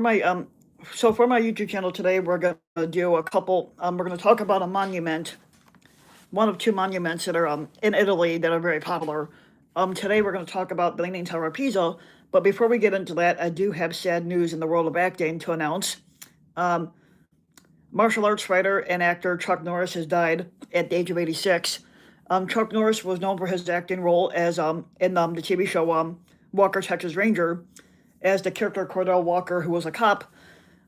my so for my YouTube channel today, we're gonna do a couple. We're gonna talk about a monument, one of two monuments that are in Italy that are very popular. Today we're gonna talk about the Leaning Tower of Pisa. But before we get into that, I do have sad news in the world of acting to announce. Um, Martial arts fighter and actor Chuck Norris has died at the age of 86. Chuck Norris was known for his acting role as in the TV show Walker Texas Ranger as the character Cordell Walker, who was a cop.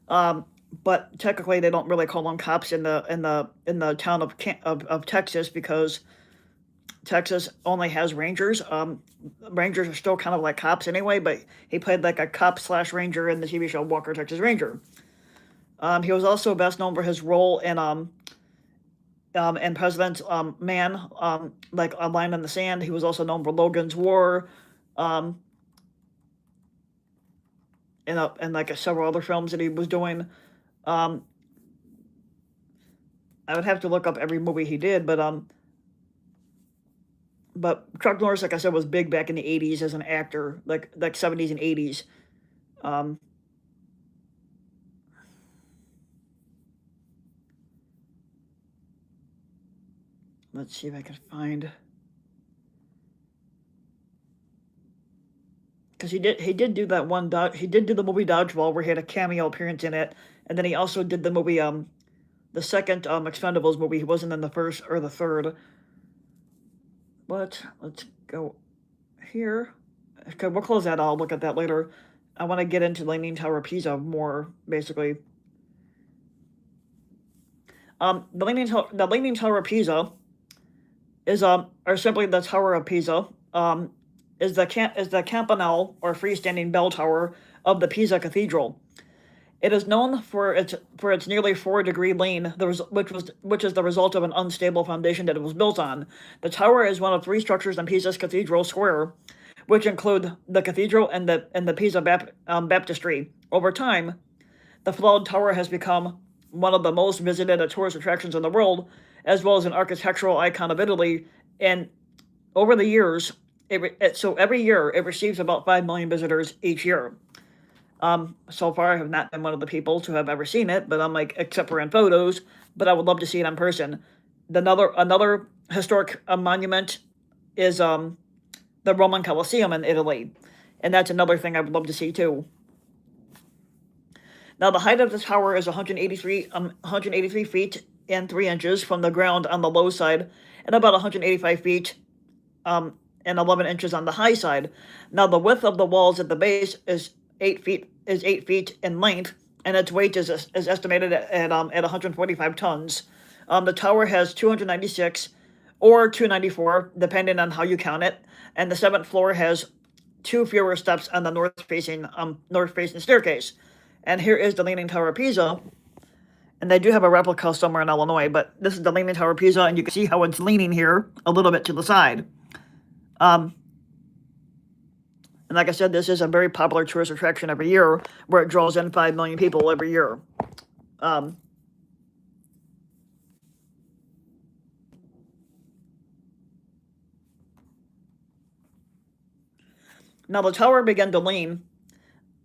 Um, but technically, they don't really call them cops in the town of Texas because Texas only has rangers. Rangers are still kind of like cops anyway, but he played like a cop slash ranger in the TV show Walker Texas Ranger. He was also best known for his role in President's Man, like A Line in the Sand. He was also known for Logan's War, um, and like several other films that he was doing. Um, I would have to look up every movie he did, but Chuck Norris, like I said, was big back in the '80s as an actor, like '70s and '80s. Um, let's see if I can find, because he did do that one he did do the movie Dodgeball where he had a cameo appearance in it, and then he also did the movie the second Expendables movie. He wasn't in the first or the third. But let's go here. Okay, we'll close that. I'll look at that later. I want to get into Leaning Tower of Pisa more, basically. The Leaning Tower of Pisa is or simply the Tower of Pisa. Is the campanile or freestanding bell tower of the Pisa Cathedral. It is known for its nearly 4-degree lean, which is the result of an unstable foundation that it was built on. The tower is one of three structures in Pisa's Cathedral Square, which include the cathedral and the Pisa Baptistry. Over time, the flawed tower has become one of the most visited tourist attractions in the world, as well as an architectural icon of Italy. And over the years, so every year it receives about 5 million visitors each year. So far, I have not been one of the people to have ever seen it, but I'm like, except for in photos. But I would love to see it in person. Another historic monument is the Roman Colosseum in Italy, and that's another thing I would love to see too. Now, the height of the tower is 183 feet and 3 inches from the ground on the low side, and about 185 feet and 11 inches on the high side. Now, the width of the walls at the base is 8 feet in length, and its weight is estimated at 145 tons. The tower has 296 or 294, depending on how you count it, and the seventh floor has 2 fewer steps on the north facing staircase. And here is the Leaning Tower of Pisa, and they do have a replica somewhere in Illinois, but this is the Leaning Tower of Pisa, and you can see how it's leaning here a little bit to the side. And like I said, this is a very popular tourist attraction every year, where it draws in 5 million people every year. Now, the tower began to lean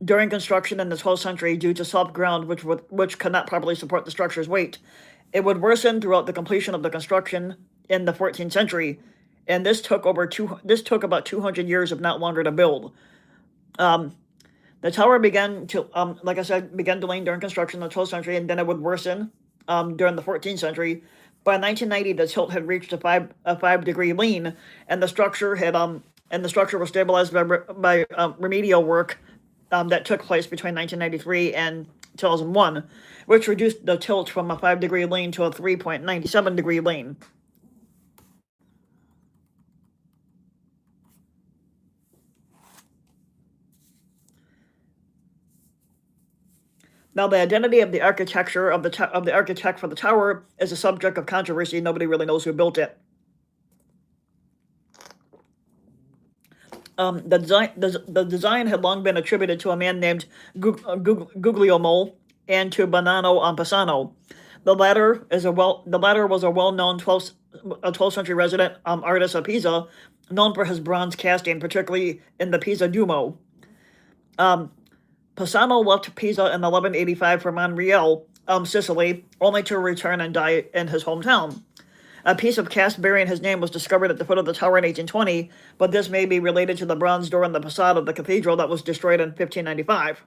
during construction in the 12th century due to soft ground which could not properly support the structure's weight. It would worsen throughout the completion of the construction in the 14th century, and this took about 200 years, if not longer, to build. The tower began to, like I said, began to lean during construction in the 12th century, and then it would worsen during the 14th century. By 1990, the tilt had reached a 5-degree lean, and the structure was stabilized by remedial work that took place between 1993 and 2001, which reduced the tilt from a 5-degree lean to a 3.97-degree lean. Now, the identity of the architecture of the architect for the tower is a subject of controversy. Nobody really knows who built it. The design had long been attributed to a man named Guglielmo and to Bonanno Pisano. The latter was a well-known 12th century resident artist of Pisa, known for his bronze casting, particularly in the Pisa Duomo. Pisano left Pisa in 1185 for Monreale, Sicily, only to return and die in his hometown. A piece of cast bearing his name was discovered at the foot of the tower in 1820, but this may be related to the bronze door in the facade of the cathedral that was destroyed in 1595.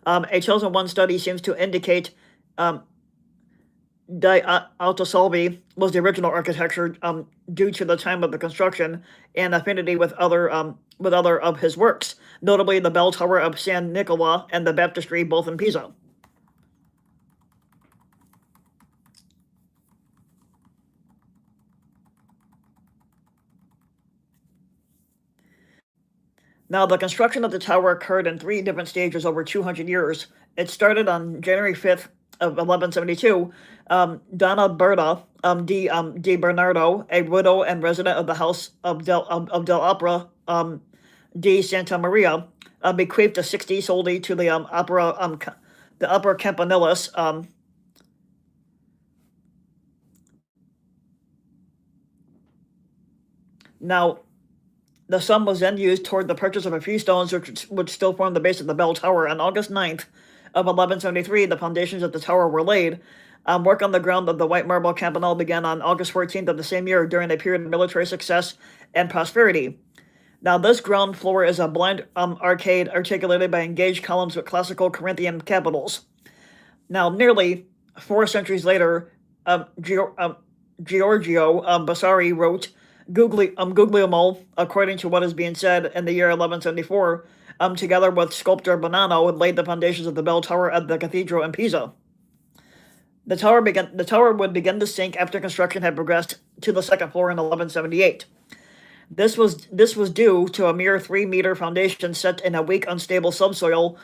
A chosen one study seems to indicate Di Altosalvi was the original architecture due to the time of the construction and affinity with other of his works, notably the bell tower of San Nicola and the baptistry, both in Pisa. Now, the construction of the tower occurred in three different stages over 200 years. It started on January 5th of 1172. Donna Berta di Bernardo, a widow and resident of the house of Del Opera di Santa Maria, bequeathed a 60 soldi to the Opera Campanilis. Now, the sum was then used toward the purchase of a few stones which still form the base of the bell tower. On August 9th of 1173, the foundations of the tower were laid. Work on the ground of the white marble campanile began on August 14th of the same year during a period of military success and prosperity. Now, this ground floor is a blind arcade articulated by engaged columns with classical Corinthian capitals. Now, nearly 4 centuries later, Giorgio Vasari wrote, Guglielmo, according to what is being said, in the year 1174, together with sculptor Bonanno, laid the foundations of the bell tower at the cathedral in Pisa. The tower would begin to sink after construction had progressed to the second floor in 1178. This was due to a mere 3-meter foundation set in a weak, unstable subsoil,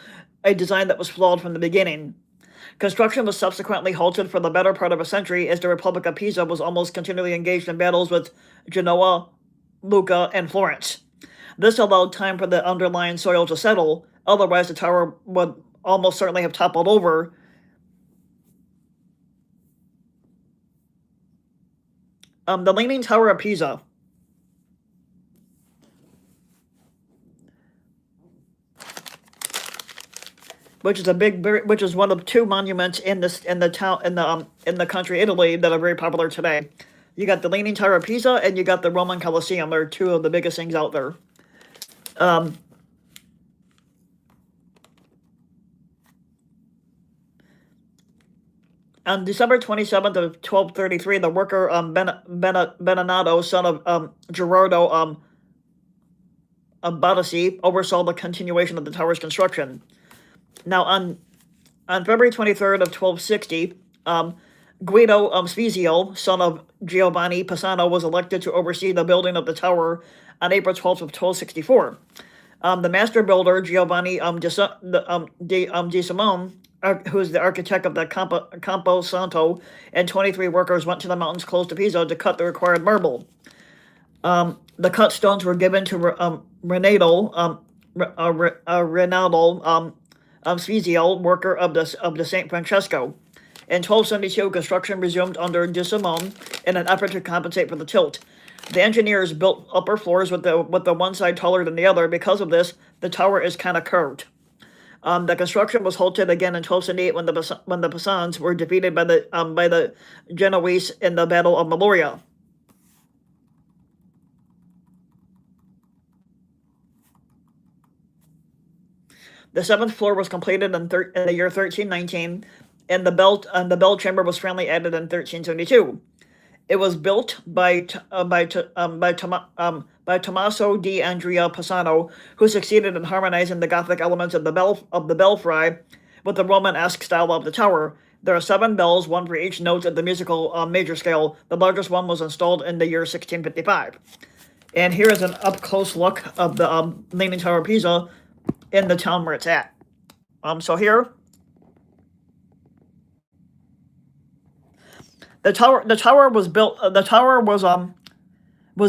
a design that was flawed from the beginning. Construction was subsequently halted for the better part of a century as the Republic of Pisa was almost continually engaged in battles with Genoa, Lucca, and Florence. This allowed time for the underlying soil to settle, otherwise the tower would almost certainly have toppled over. The Leaning Tower of Pisa. Which is one of 2 monuments in the country Italy that are very popular today. You got the Leaning Tower of Pisa and you got the Roman Colosseum. They're 2 of the biggest things out there. On December 27th of 1233, the worker Beninato, son of Gerardo Badasi, oversaw the continuation of the tower's construction. Now, on February 23rd of 1260, Guido Sfizio, son of Giovanni Pisano, was elected to oversee the building of the tower on April 12th of 1264. The master builder, Giovanni di Simone, who is the architect of the Campo Santo, and 23 workers went to the mountains close to Pisa to cut the required marble. The cut stones were given to Rinaldo Sfizio, worker of the St. Francesco. In 1272, construction resumed under Di Simone in an effort to compensate for the tilt. The engineers built upper floors with the one side taller than the other. Because of this, the tower is kind of curved. The construction was halted again in 1278 when the Pisans were defeated by the Genoese in the Battle of Meloria. The 7th floor was completed in the year 1319, and the bell chamber was finally added in 1372. It was built by Tommaso di Andrea Pisano, who succeeded in harmonizing the Gothic elements of the belfry with the Romanesque style of the tower. There are 7 bells, 1 for each note of the musical major scale. The largest one was installed in the year 1655. And here is an up-close look of the Leaning Tower of Pisa in the town where it's at. So here, the tower was built. The tower was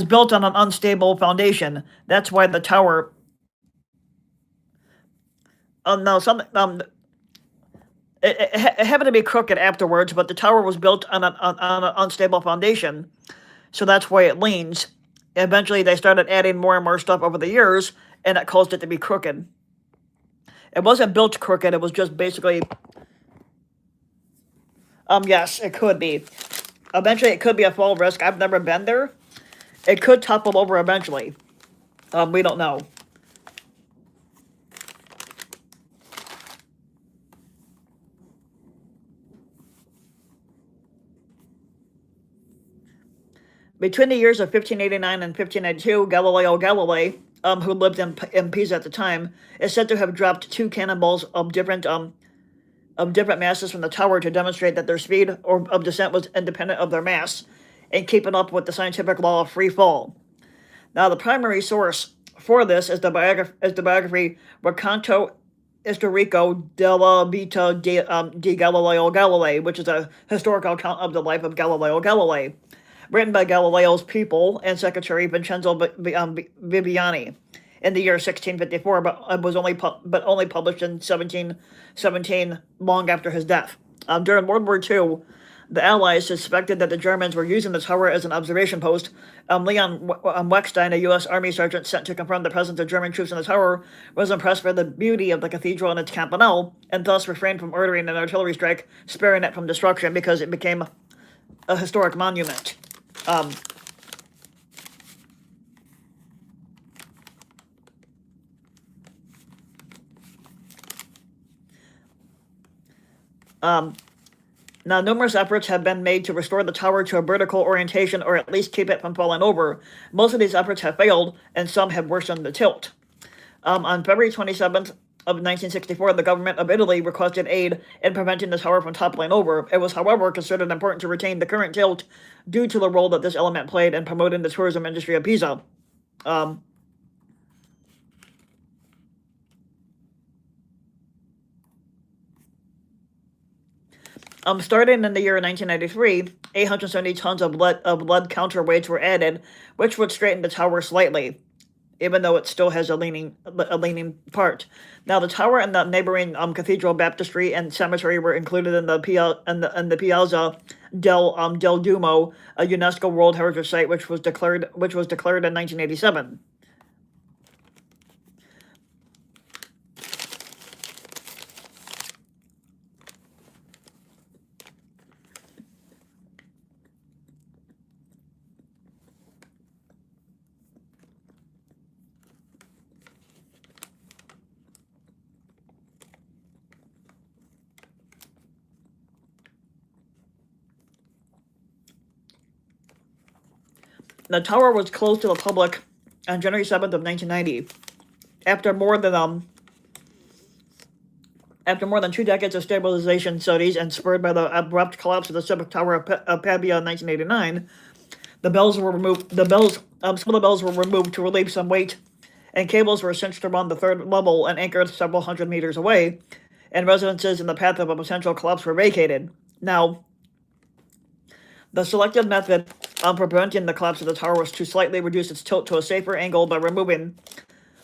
built on an unstable foundation. That's why the tower. No, something. It happened to be crooked afterwards, but the tower was built on an unstable foundation, so that's why it leans. Eventually, they started adding more and more stuff over the years, and it caused it to be crooked. It wasn't built crooked. It was just basically. Yes, it could be. Eventually, it could be a fall risk. I've never been there. It could topple over eventually. We don't know. Between the years of 1589 and 1592, Galileo Galilei, who lived in Pisa at the time, is said to have dropped two cannonballs of different masses from the tower to demonstrate that their speed or of descent was independent of their mass, and keeping up with the scientific law of free fall. Now, the primary source for this is the biography Racconto Historico della Vita di Galileo Galilei, which is a historical account of the life of Galileo Galilei, written by Galileo's pupil and secretary Vincenzo Viviani in the year 1654, but was only published in 1717, long after his death. During World War II, the Allies suspected that the Germans were using the tower as an observation post. Leon Weckstein, a U.S. Army sergeant sent to confirm the presence of German troops in the tower, was impressed by the beauty of the cathedral and its campanile, and thus refrained from ordering an artillery strike, sparing it from destruction because it became a historic monument. Now, numerous efforts have been made to restore the tower to a vertical orientation or at least keep it from falling over. Most of these efforts have failed, and some have worsened the tilt. On February 27th of 1964, the government of Italy requested aid in preventing the tower from toppling over. It was, however, considered important to retain the current tilt due to the role that this element played in promoting the tourism industry of Pisa. Starting in the year 1993, 870 tons of lead counterweights were added, which would straighten the tower slightly, even though it still has a leaning part. Now, the tower and the neighboring cathedral, baptistry, and cemetery were included in the Piazza del Duomo, a UNESCO World Heritage Site, which was declared in 1987. The tower was closed to the public on January 7th of 1990, after more than 2 decades of stabilization studies and spurred by the abrupt collapse of the Civic Tower of Pavia in 1989. The bells were removed. Some of the bells were removed to relieve some weight, and cables were cinched around the third level and anchored several hundred meters away, and residences in the path of a potential collapse were vacated. Now, the selected method for preventing the collapse of the tower was to slightly reduce its tilt to a safer angle by removing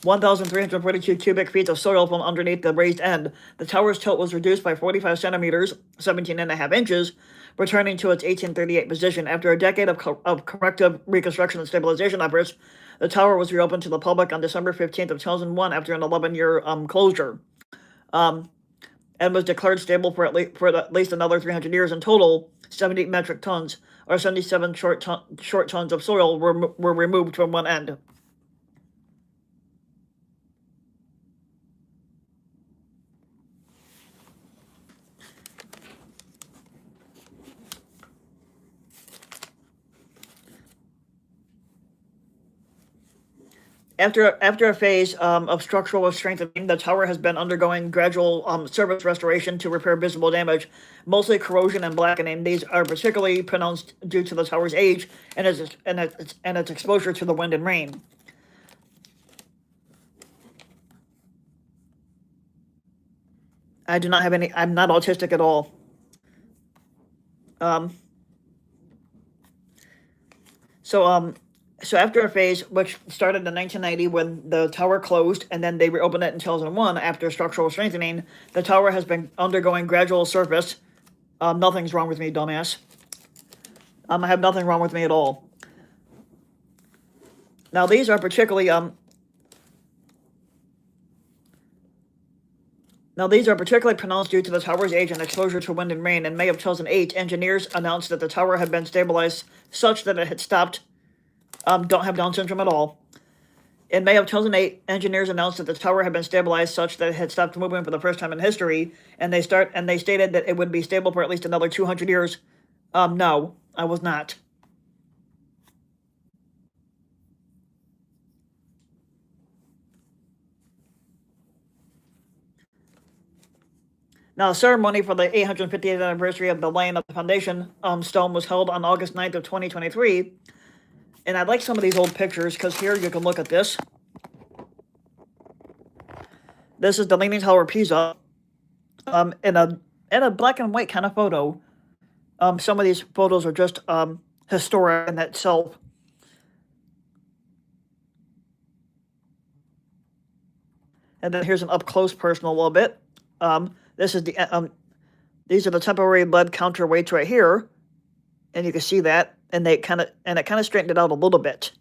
1,342 cubic feet of soil from underneath the raised end. The tower's tilt was reduced by 45 centimeters, 17.5 inches, returning to its 1838 position. After a decade of corrective reconstruction and stabilization efforts, the tower was reopened to the public on December 15th of 2001 after an 11-year closure, and was declared stable for at least another 300 years. In total, 70 metric tons, or 77 short tons of soil were removed from one end. After a phase of structural strengthening, the tower has been undergoing gradual surface restoration to repair visible damage, mostly corrosion and blackening. These are particularly pronounced due to the tower's age and its exposure to the wind and rain. I do not have any. I'm not autistic at all. So after a phase which started in 1990 when the tower closed, and then they reopened it in 2001 after structural strengthening, the tower has been undergoing gradual surface. Nothing's wrong with me, dumbass. I have nothing wrong with me at all. Now, these are particularly Now, these are particularly pronounced due to the tower's age and exposure to wind and rain. In May of 2008, engineers announced that the tower had been stabilized such that it had stopped, don't have Down syndrome at all. In May of 2008, engineers announced that the tower had been stabilized such that it had stopped moving for the first time in history, and they stated that it would be stable for at least another 200 years. No, I was not. Now, the ceremony for the 850th anniversary of the laying of the foundation stone was held on August 9th of 2023. And I like some of these old pictures because here you can look at this. This is the Leaning Tower of Pisa in a black and white kind of photo. Some of these photos are just historic in itself. And then here's an up close person a little bit. This is these are the temporary lead counterweights right here, and you can see that, and it kind of straightened it out a little bit.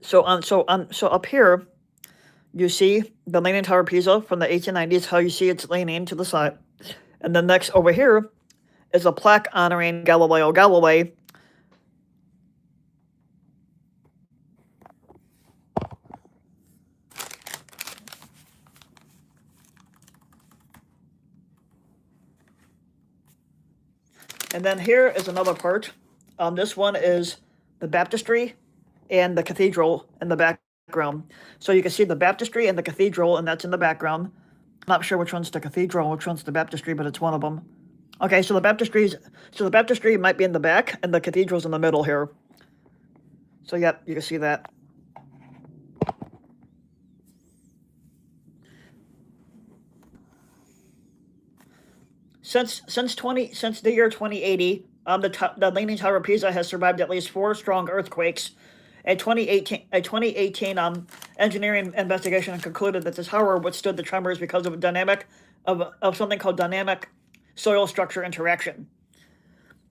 So up here, you see the Leaning Tower of Pisa from the 1890s. How you see it's leaning to the side, and then next over here is a plaque honoring Galileo Galilei. And then here is another part. This one is the baptistry and the cathedral in the background. So you can see the baptistry and the cathedral, and that's in the background. I'm not sure which one's the cathedral and which one's the baptistry, but it's one of them. Okay, so the baptistry might be in the back, and the cathedral's in the middle here. So yep, you can see that. Since the year 2080, the Leaning Tower of Pisa has survived at least 4 strong earthquakes. A 2018 engineering investigation concluded that the tower withstood the tremors because of something called dynamic soil structure interaction.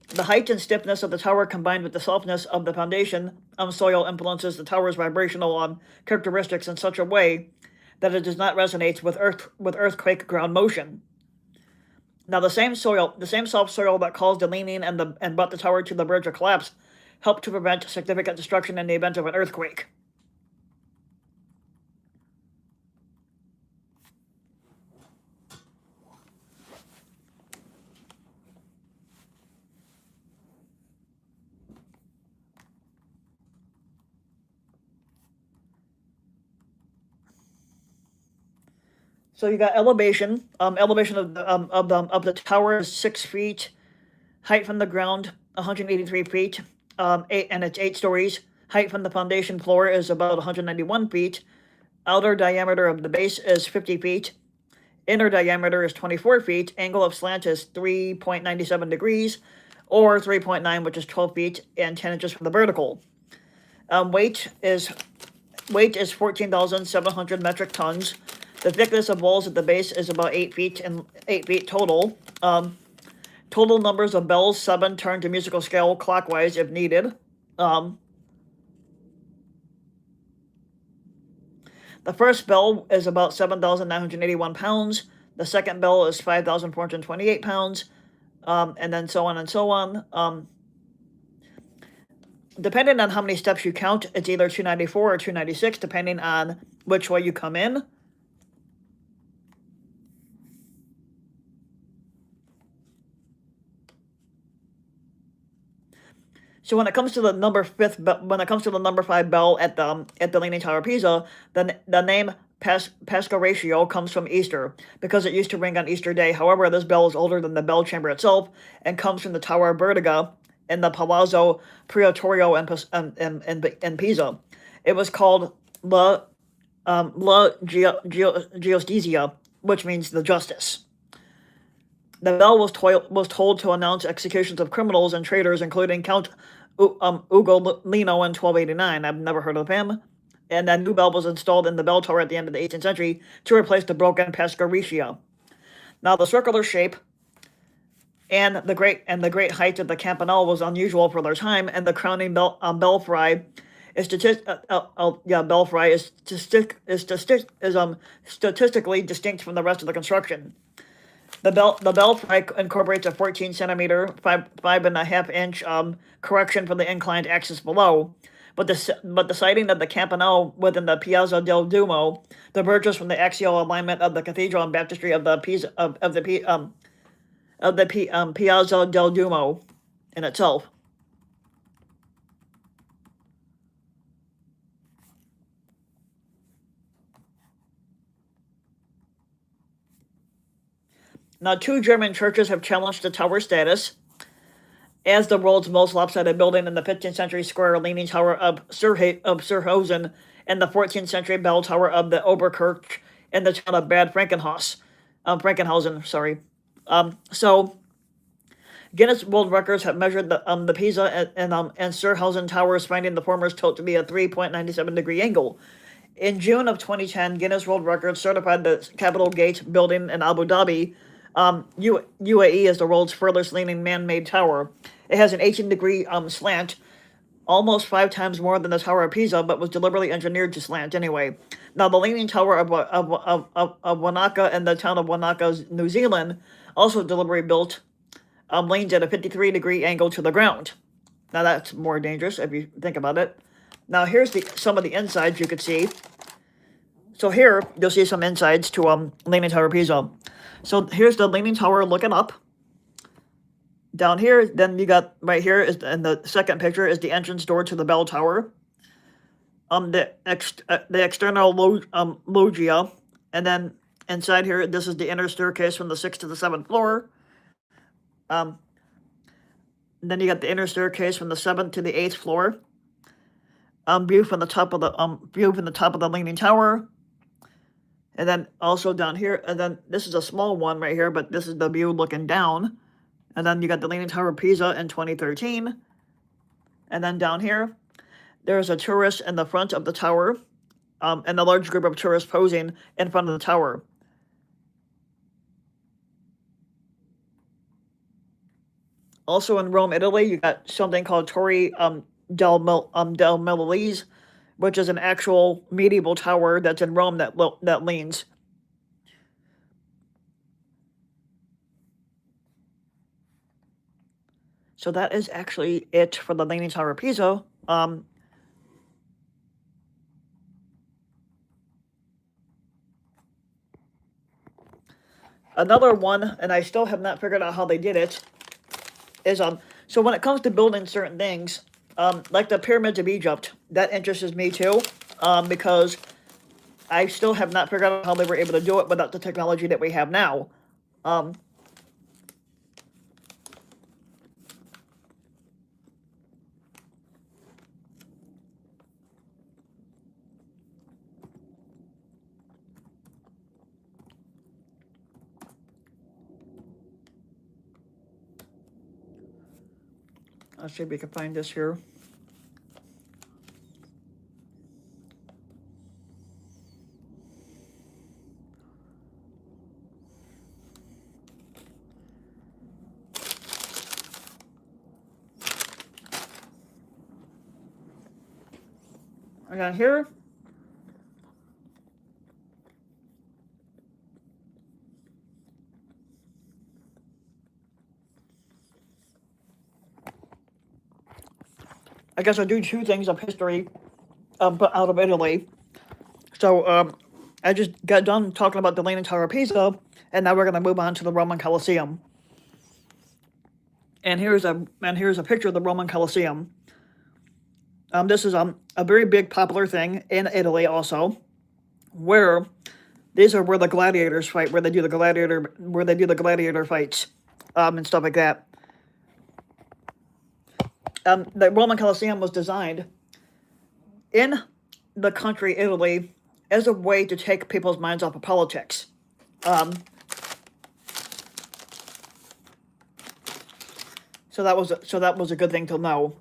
The height and stiffness of the tower combined with the softness of the foundation soil influences the tower's vibrational characteristics in such a way that it does not resonate with earthquake ground motion. Now, the same soft soil that caused the leaning and brought the tower to the verge of collapse helped to prevent significant destruction in the event of an earthquake. So you got elevation. Elevation of the tower is 6 feet. Height from the ground 183 feet. And it's 8 stories. Height from the foundation floor is about 191 feet. Outer diameter of the base is 50 feet. Inner diameter is 24 feet. Angle of slant is 3.97 degrees, or 3.9, which is 12 feet and 10 inches from the vertical. Weight is 14,700 metric tons. The thickness of walls at the base is about 8 feet and 8 feet total. Total numbers of bells, 7, turn to musical scale clockwise if needed. The first bell is about 7,981 pounds. The second bell is 5,428 pounds. And then so on and so on. Depending on how many steps you count, it's either 294 or 296, depending on which way you come in. So when it comes to the number 5 bell at the Leaning Tower of Pisa, the name Pascoratio comes from Easter, because it used to ring on Easter Day. However, this bell is older than the bell chamber itself and comes from the Tower of Vertiga in the Palazzo Pretorio in Pisa. It was called La Giustizia, which means the justice. The bell was told to announce executions of criminals and traitors, including Count Ugolino in 1289. I've never heard of him. And that new bell was installed in the bell tower at the end of the 18th century to replace the broken Pascaricia. Now, the circular shape and the great height of the campanile was unusual for their time, and the crowning belfry belfry is statistically distinct from the rest of the construction. The belfry incorporates a 14 centimeter, 5.5 inch correction for the inclined axis below, but the siting of the campanile within the Piazza del Duomo diverges from the axial alignment of the cathedral and baptistry of the Piazza del Duomo in itself. Now, two German churches have challenged the tower status as the world's most lopsided building in the 15th century square leaning tower of Surhausen and the 14th century bell tower of the Oberkirch in the town of Bad Frankenhausen. So Guinness World Records have measured the Pisa and Surhausen towers, finding the former's tilt to be a 3.97-degree angle. In June of 2010, Guinness World Records certified the Capitol Gate building in Abu Dhabi, UAE, as the world's furthest leaning man-made tower. It has an 18-degree slant, almost 5 times more than the Tower of Pisa, but was deliberately engineered to slant anyway. Now, the leaning tower of Wanaka in the town of Wanaka, New Zealand, also deliberately built, leans at a 53-degree angle to the ground. Now, that's more dangerous if you think about it. Now, here's some of the insides you could see. So here, you'll see some insides to Leaning Tower Pisa. So here's the Leaning Tower looking up. Down here, then you got right here, in the second picture, is the entrance door to the bell tower. The external loggia. And then inside here, this is the inner staircase from the 6th to the 7th floor. Then you got the inner staircase from the 7th to the 8th floor. View from the top of the Leaning Tower. And then also down here, and then this is a small one right here, but this is the view looking down. And then you got the Leaning Tower of Pisa in 2013. And then down here, there's a tourist in the front of the tower, and a large group of tourists posing in front of the tower. Also in Rome, Italy, you got something called Torre del Milanese, which is an actual medieval tower that's in Rome that leans. So that is actually it for the Leaning Tower of Pisa. Another one, and I still have not figured out how they did it, is so when it comes to building certain things, like the pyramids of Egypt, that interests me too, because I still have not figured out how they were able to do it without the technology that we have now. Let's see if we can find this here. And here, I guess I'll do two things of history out of Italy. So I just got done talking about the Leaning Tower of Pisa, and now we're going to move on to the Roman Colosseum. And here's a picture of the Roman Colosseum. This is a very big popular thing in Italy also, where these are where the gladiators fight, where they do the gladiator fights, and stuff like that. The Roman Colosseum was designed in the country Italy as a way to take people's minds off of politics. So that was a good thing to know.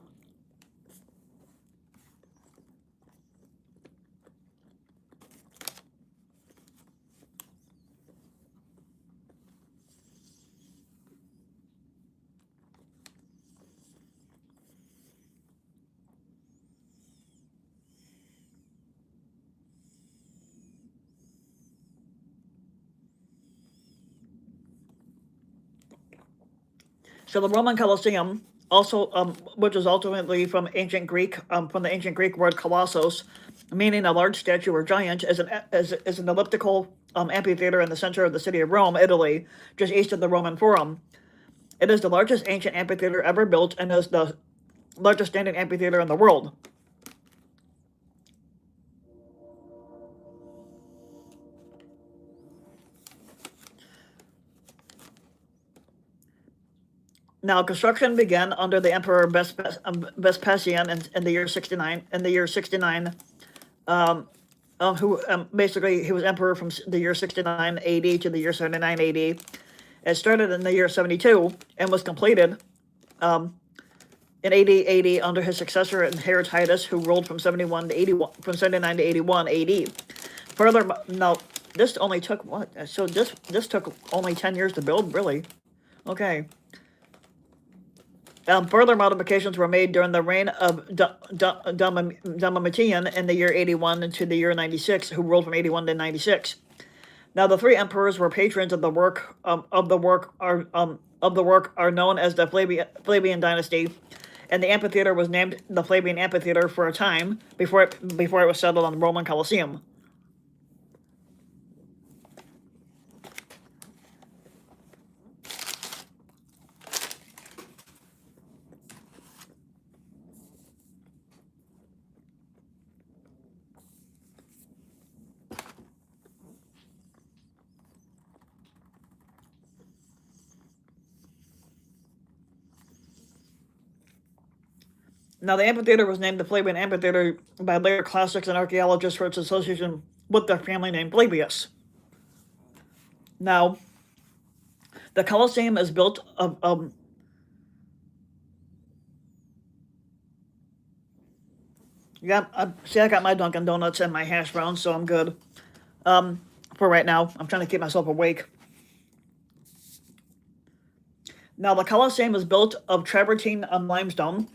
So the Roman Colosseum, also which is ultimately from the ancient Greek word kolossos, meaning a large statue or giant, is an elliptical amphitheater in the center of the city of Rome, Italy, just east of the Roman Forum. It is the largest ancient amphitheater ever built and is the largest standing amphitheater in the world. Now, construction began under the Emperor Vespasian in the year 69. In the year 69, who basically he was emperor from the year 69 AD to the year 79 AD. It started in the year 72 and was completed in AD 80 under his successor Heratitus, who ruled from 71 to 81, from 79 to 81 AD. Further, now this only took what? So this took only 10 years to build, really? Okay. Further modifications were made during the reign of Domitian in the year 81 to the year 96, who ruled from 81 to 96. Now, the three emperors were patrons of the work are known as the Flavian dynasty, and the amphitheater was named the Flavian Amphitheater for a time before it was settled on the Roman Colosseum. Now, the amphitheater was named the Flavian Amphitheater by later classics and archaeologists for its association with the family name Flavius. Now, the Colosseum is built of I got my Dunkin' Donuts and my hash browns, so I'm good for right now. I'm trying to keep myself awake. Now, the Colosseum is built of travertine limestone,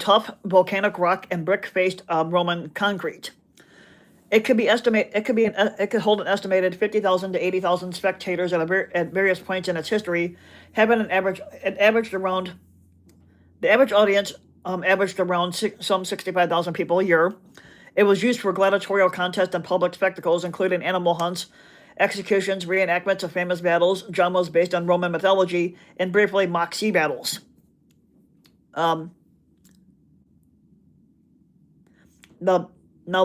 tough volcanic rock, and brick-faced Roman concrete. It could hold an estimated 50,000 to 80,000 spectators at various points in its history, having the average audience averaged around some 65,000 people a year. It was used for gladiatorial contests and public spectacles, including animal hunts, executions, reenactments of famous battles, dramas based on Roman mythology, and briefly mock sea battles. The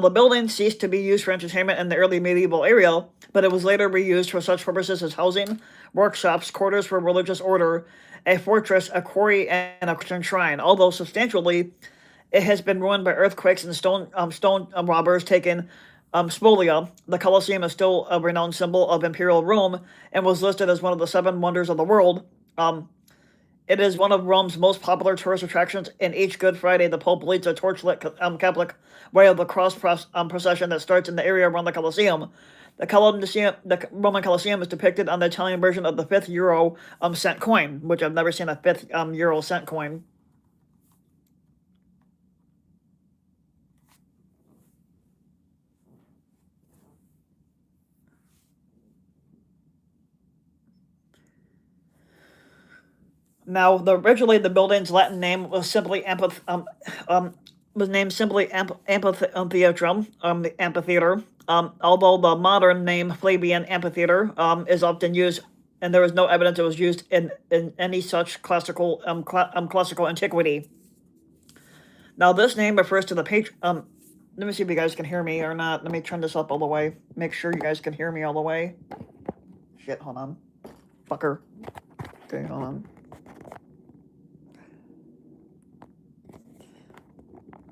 building ceased to be used for entertainment in the early medieval era, but it was later reused for such purposes as housing, workshops, quarters for religious order, a fortress, a quarry, and a Christian shrine. Although substantially, it has been ruined by earthquakes and stone robbers taking spolia. The Colosseum is still a renowned symbol of imperial Rome and was listed as one of the 7 wonders of the world. It is one of Rome's most popular tourist attractions, and each Good Friday, the Pope leads a torchlit Catholic Way of the Cross procession that starts in the area around the Colosseum. The Roman Colosseum is depicted on the Italian version of the 5th euro cent coin, which I've never seen a 5th euro cent coin. Now, originally the building's Latin name was simply Amphitheatrum, the amphitheater. Although the modern name Flavian Amphitheater is often used, and there is no evidence it was used in any such classical antiquity. Now, this name refers to the let me see if you guys can hear me or not. Let me turn this up all the way. Make sure you guys can hear me all the way. Shit, hold on. Fucker. Okay, hold on.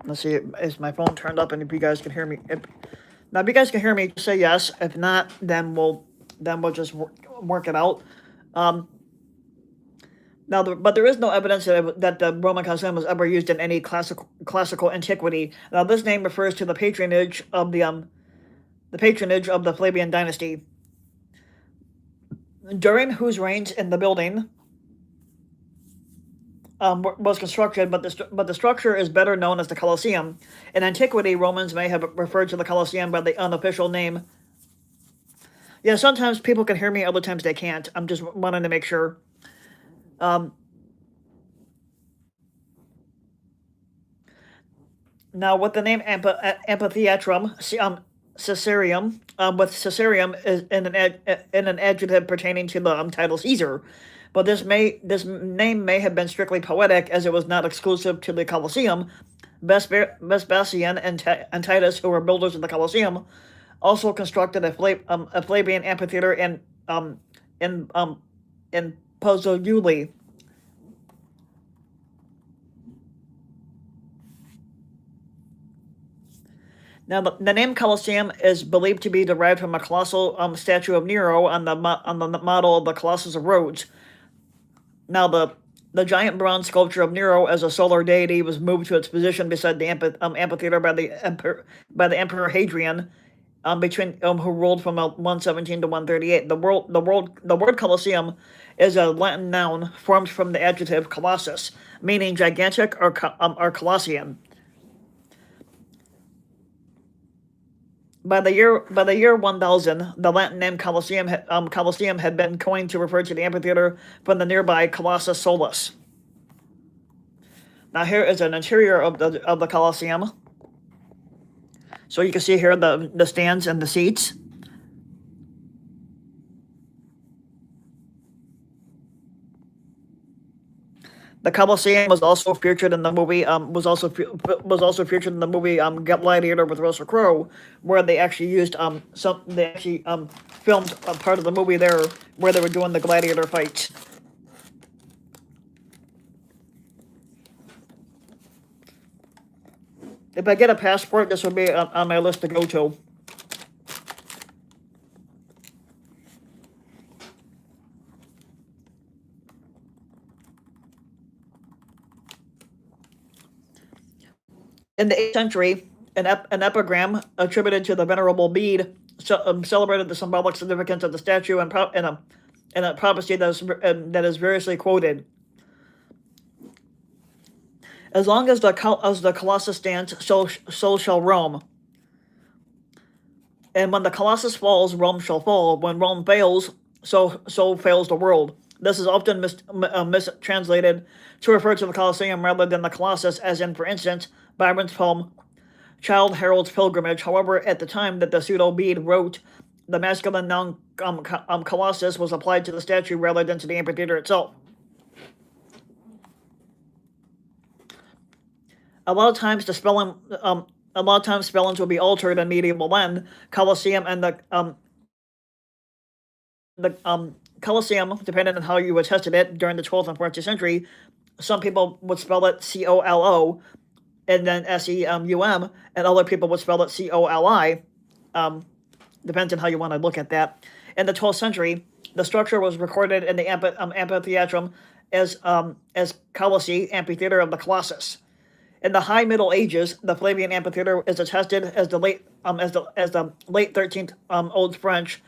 Let's see, is my phone turned up and if you guys can hear me? If you guys can hear me, say yes. If not, then we'll just work it out. But there is no evidence that the Roman Colosseum was ever used in any classical antiquity. Now, this name refers to the patronage of the Flavian dynasty, during whose reigns in the building was constructed, but the structure is better known as the Colosseum. In antiquity, Romans may have referred to the Colosseum by the unofficial name. Yeah, sometimes people can hear me, other times they can't. I'm just wanting to make sure. Now, with the name amphitheatrum, Caesarium, with Caesarium is in an adjective pertaining to the title Caesar, but this name may have been strictly poetic, as it was not exclusive to the Colosseum. Vespasian and Titus, who were builders of the Colosseum, also constructed a Flavian amphitheater in in Pozzuoli. Now, the name Colosseum is believed to be derived from a colossal statue of Nero on the model of the Colossus of Rhodes. Now, the giant bronze sculpture of Nero as a solar deity was moved to its position beside the amphitheater by the Emperor Hadrian, between who ruled from 117 to 138. The word Colosseum is a Latin noun formed from the adjective colossus, meaning gigantic or Colossian. By the year 1000, the Latin name Colosseum had been coined to refer to the amphitheater from the nearby Colossus Solus. Now here is an interior of the Colosseum. So you can see here the stands and the seats. The Colosseum was also featured in the movie. Was also featured in the movie Gladiator with Russell Crowe, where they actually used filmed a part of the movie there where they were doing the gladiator fights. If I get a passport, this will be on my list to go to. In the 8th century, an epigram attributed to the Venerable Bede celebrated the symbolic significance of the statue and a prophecy that is variously quoted. As long as the Colossus stands, so shall Rome. And when the Colossus falls, Rome shall fall. When Rome fails, so fails the world. This is often mistranslated to refer to the Colosseum rather than the Colossus, as in, for instance, Byron's poem Childe Harold's Pilgrimage. However, at the time that the pseudo-Bede wrote, the masculine noun Colossus was applied to the statue rather than to the amphitheater itself. A lot of times spellings will be altered in medieval Latin. Colosseum and the Colosseum, depending on how you attested it during the 12th and 14th century, some people would spell it COLO and then SEMUM, and other people would spell it COLI. Depends on how you want to look at that. In the 12th century, the structure was recorded in the amphitheatrum as Colossi, amphitheater of the Colossus. In the High Middle Ages, the Flavian amphitheater is attested as the late 13th Old French,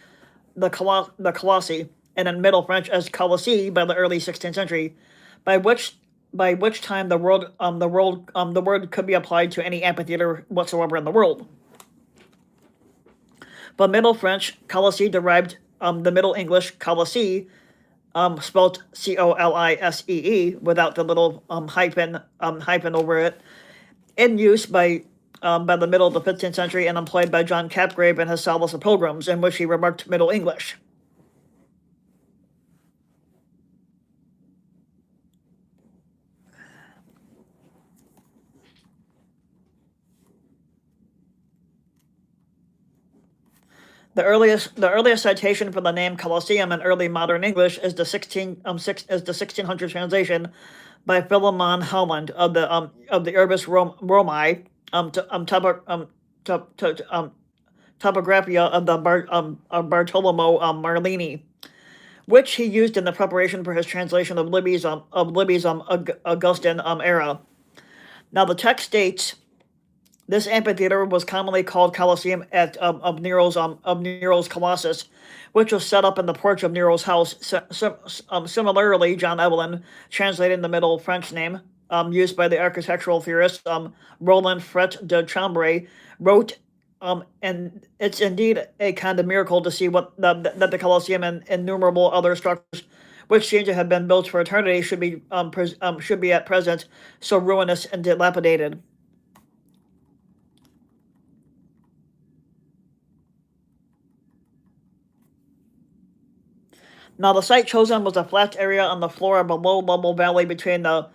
the Colossi, and in Middle French as Colossi by the early 16th century, by which time the word could be applied to any amphitheater whatsoever in the world. But Middle French Colossi derived the Middle English Colossi, spelled COLISEE without the little hyphen over it, in use by the middle of the 15th century and employed by John Capgrave in his Solace of Pilgrims, in which he remarked Middle English. The earliest citation for the name Colosseum in early modern English is the 1600 translation by Philemon Howland of the Urbis Romae, topographia of the Bartolomeo Marlini, which he used in the preparation for his translation of Libby's Augustan era. Now the text states, this amphitheater was commonly called Colosseum of Nero's Colossus, which was set up in the porch of Nero's house. Similarly, John Evelyn, translating the Middle French name used by the architectural theorist Roland Fret de Chambray, wrote, and it's indeed a kind of miracle to see that the Colosseum and innumerable other structures which seem to have been built for eternity should be at present so ruinous and dilapidated. Now, the site chosen was a flat area on the floor of a low-level valley between the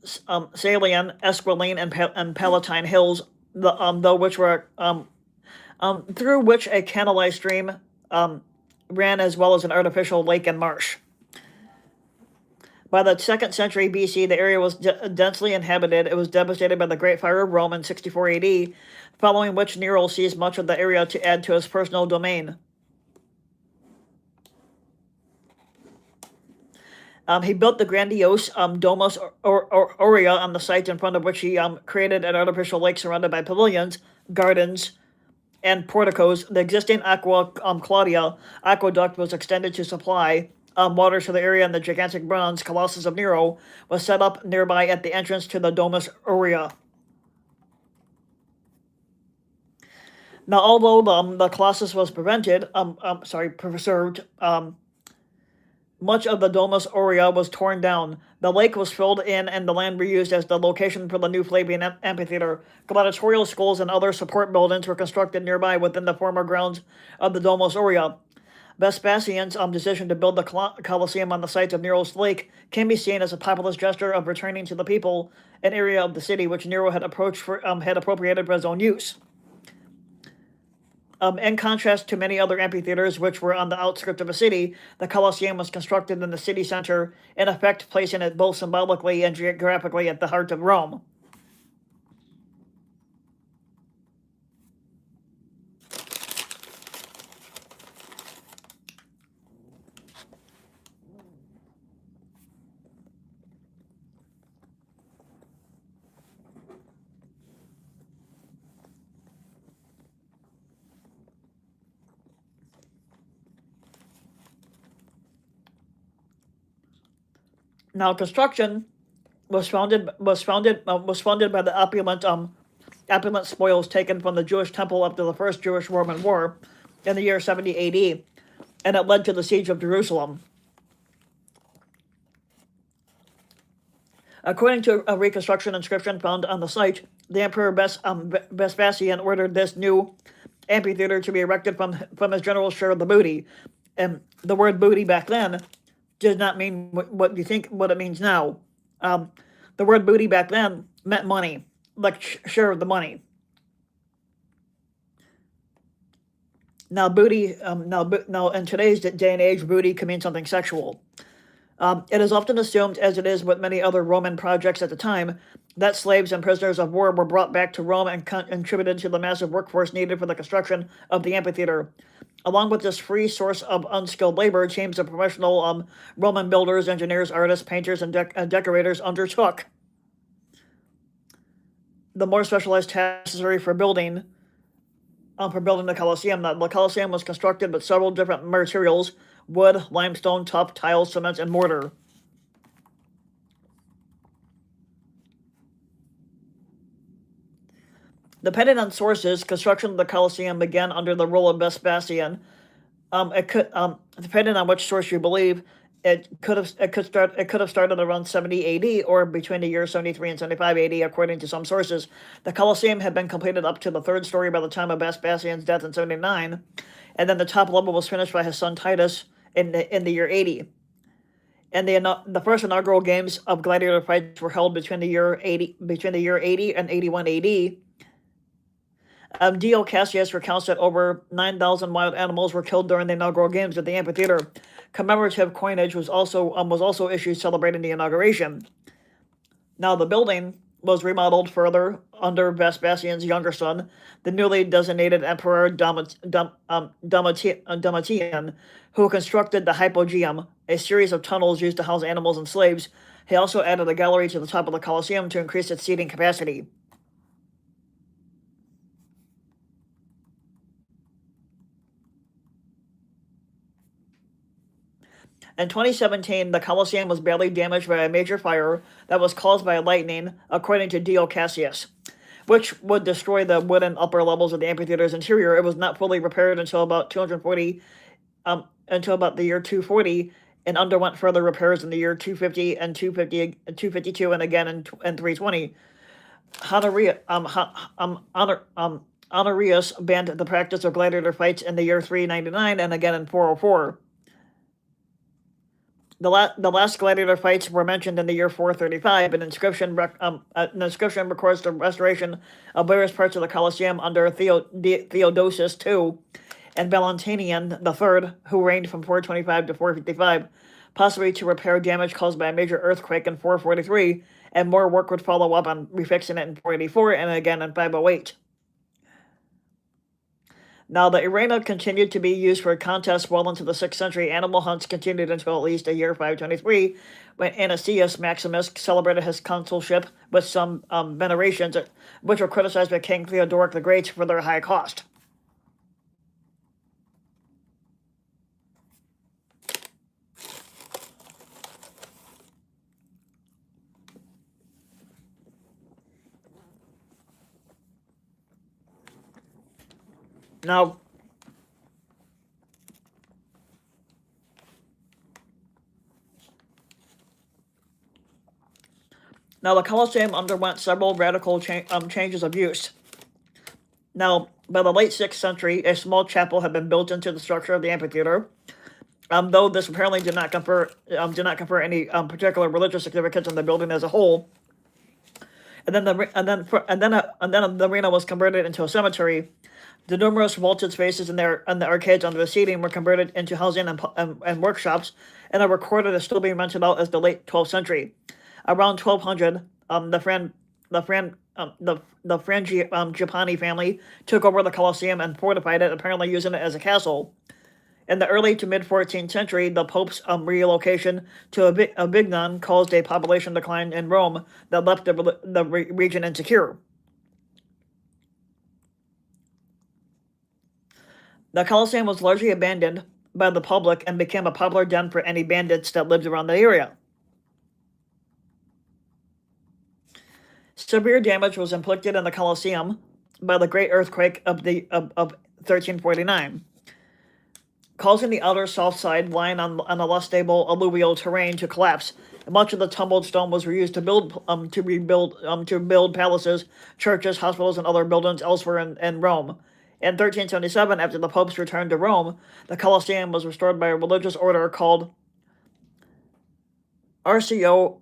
Salian, Esquiline, and Palatine Hills, though which were through which a canalized stream ran, as well as an artificial lake and marsh. By the 2nd century BC, the area was densely inhabited. It was devastated by the Great Fire of Rome in 64 AD, following which Nero seized much of the area to add to his personal domain. He built the grandiose Domus Aurea on the site, in front of which he created an artificial lake surrounded by pavilions, gardens, and porticos. The existing Aqua Claudia aqueduct was extended to supply water to the area, and the gigantic bronze Colossus of Nero was set up nearby at the entrance to the Domus Aurea. Now, although the Colossus was preserved, much of the Domus Aurea was torn down. The lake was filled in and the land reused as the location for the new Flavian amphitheater. Gladiatorial schools and other support buildings were constructed nearby within the former grounds of the Domus Aurea. Vespasian's decision to build the Colosseum on the site of Nero's lake can be seen as a populist gesture of returning to the people an area of the city which Nero had appropriated for his own use. In contrast to many other amphitheaters which were on the outskirts of a city, the Colosseum was constructed in the city center, in effect placing it both symbolically and geographically at the heart of Rome. Now, construction was funded by the opulent spoils taken from the Jewish temple after the First Jewish-Roman War in the year 70 AD, and it led to the siege of Jerusalem. According to a reconstruction inscription found on the site, the Emperor Vespasian ordered this new amphitheater to be erected from his general's share of the booty. And the word booty back then did not mean what you think what it means now. The word booty back then meant money, like share of the money. Now, booty. Now, in today's day and age, booty can mean something sexual. It is often assumed, as it is with many other Roman projects at the time, that slaves and prisoners of war were brought back to Rome and contributed to the massive workforce needed for the construction of the amphitheater. Along with this free source of unskilled labor, teams of professional Roman builders, engineers, artists, painters, and decorators undertook the more specialized tasks necessary for building the Colosseum. The Colosseum was constructed with several different materials: wood, limestone, tuff, tiles, cement, and mortar. Depending on sources, construction of the Colosseum began under the rule of Vespasian. Depending on which source you believe, it could have started around 70 AD or between the years 73 and 75 AD, according to some sources. The Colosseum had been completed up to the 3rd story by the time of Vespasian's death in 79, and then the top level was finished by his son Titus in the year 80. And the first inaugural games of gladiator fights were held between the year 80 and 81 AD. Dio Cassius recounts that over 9,000 wild animals were killed during the inaugural games at the amphitheater. Commemorative coinage was also issued celebrating the inauguration. Now, the building was remodeled further under Vespasian's younger son, the newly designated Emperor Domitian, who constructed the Hypogeum, a series of tunnels used to house animals and slaves. He also added a gallery to the top of the Colosseum to increase its seating capacity. In 2017, the Colosseum was badly damaged by a major fire that was caused by lightning, according to Dio Cassius, which would destroy the wooden upper levels of the amphitheater's interior. It was not fully repaired until about the year 240, and underwent further repairs in the year 250 and 252, and again in 320. Honorius banned the practice of gladiator fights in the year 399 and again in 404. The last gladiator fights were mentioned in the year 435. An inscription records the restoration of various parts of the Colosseum under Theodosius II and Valentinian III, who reigned from 425 to 455, possibly to repair damage caused by a major earthquake in 443, and more work would follow up on refixing it in 484 and again in 508. Now, the arena continued to be used for contests well into the 6th century. Animal hunts continued until at least the year 523, when Anicius Maximus celebrated his consulship with some venerations, which were criticized by King Theodoric the Great for their high cost. Now, the Colosseum underwent several radical changes of use. Now, by the late 6th century, a small chapel had been built into the structure of the amphitheater, though this apparently did not confer any particular religious significance on the building as a whole. And then the arena was converted into a cemetery. The numerous vaulted spaces in the arcades under the seating were converted into housing and workshops, and are recorded as still being rented out as the late 12th century. Around 1200, the Frangipani family took over the Colosseum and fortified it, apparently using it as a castle. In the early to mid 14th century, the Pope's relocation to Avignon caused a population decline in Rome that left the region insecure. The Colosseum was largely abandoned by the public and became a popular den for any bandits that lived around the area. Severe damage was inflicted in the Colosseum by the Great Earthquake of 1349, causing the outer south side, lying on a less stable alluvial terrain, to collapse. Much of the tumbled stone was reused to build palaces, churches, hospitals, and other buildings elsewhere in Rome. In 1377, after the popes returned to Rome, the Colosseum was restored by a religious order called RCO.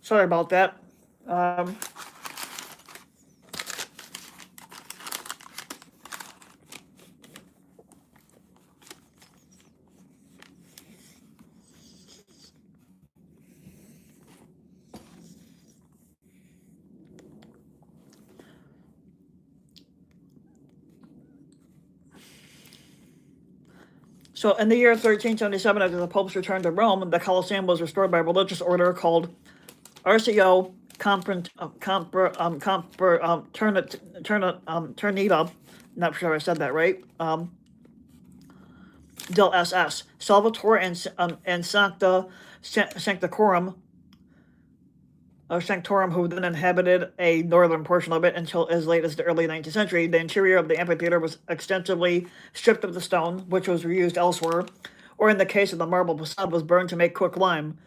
Sorry about that. So in the year 1377, after the popes returned to Rome, the Colosseum was restored by a religious order called RCO Ternita. Not sure I said that right. Del SS Salvatore and Sanctorum, Sanctorum, who then inhabited a northern portion of it until as late as the early 19th century. The interior of the amphitheater was extensively stripped of the stone, which was reused elsewhere, or in the case of the marble facade, was burned to make quicklime.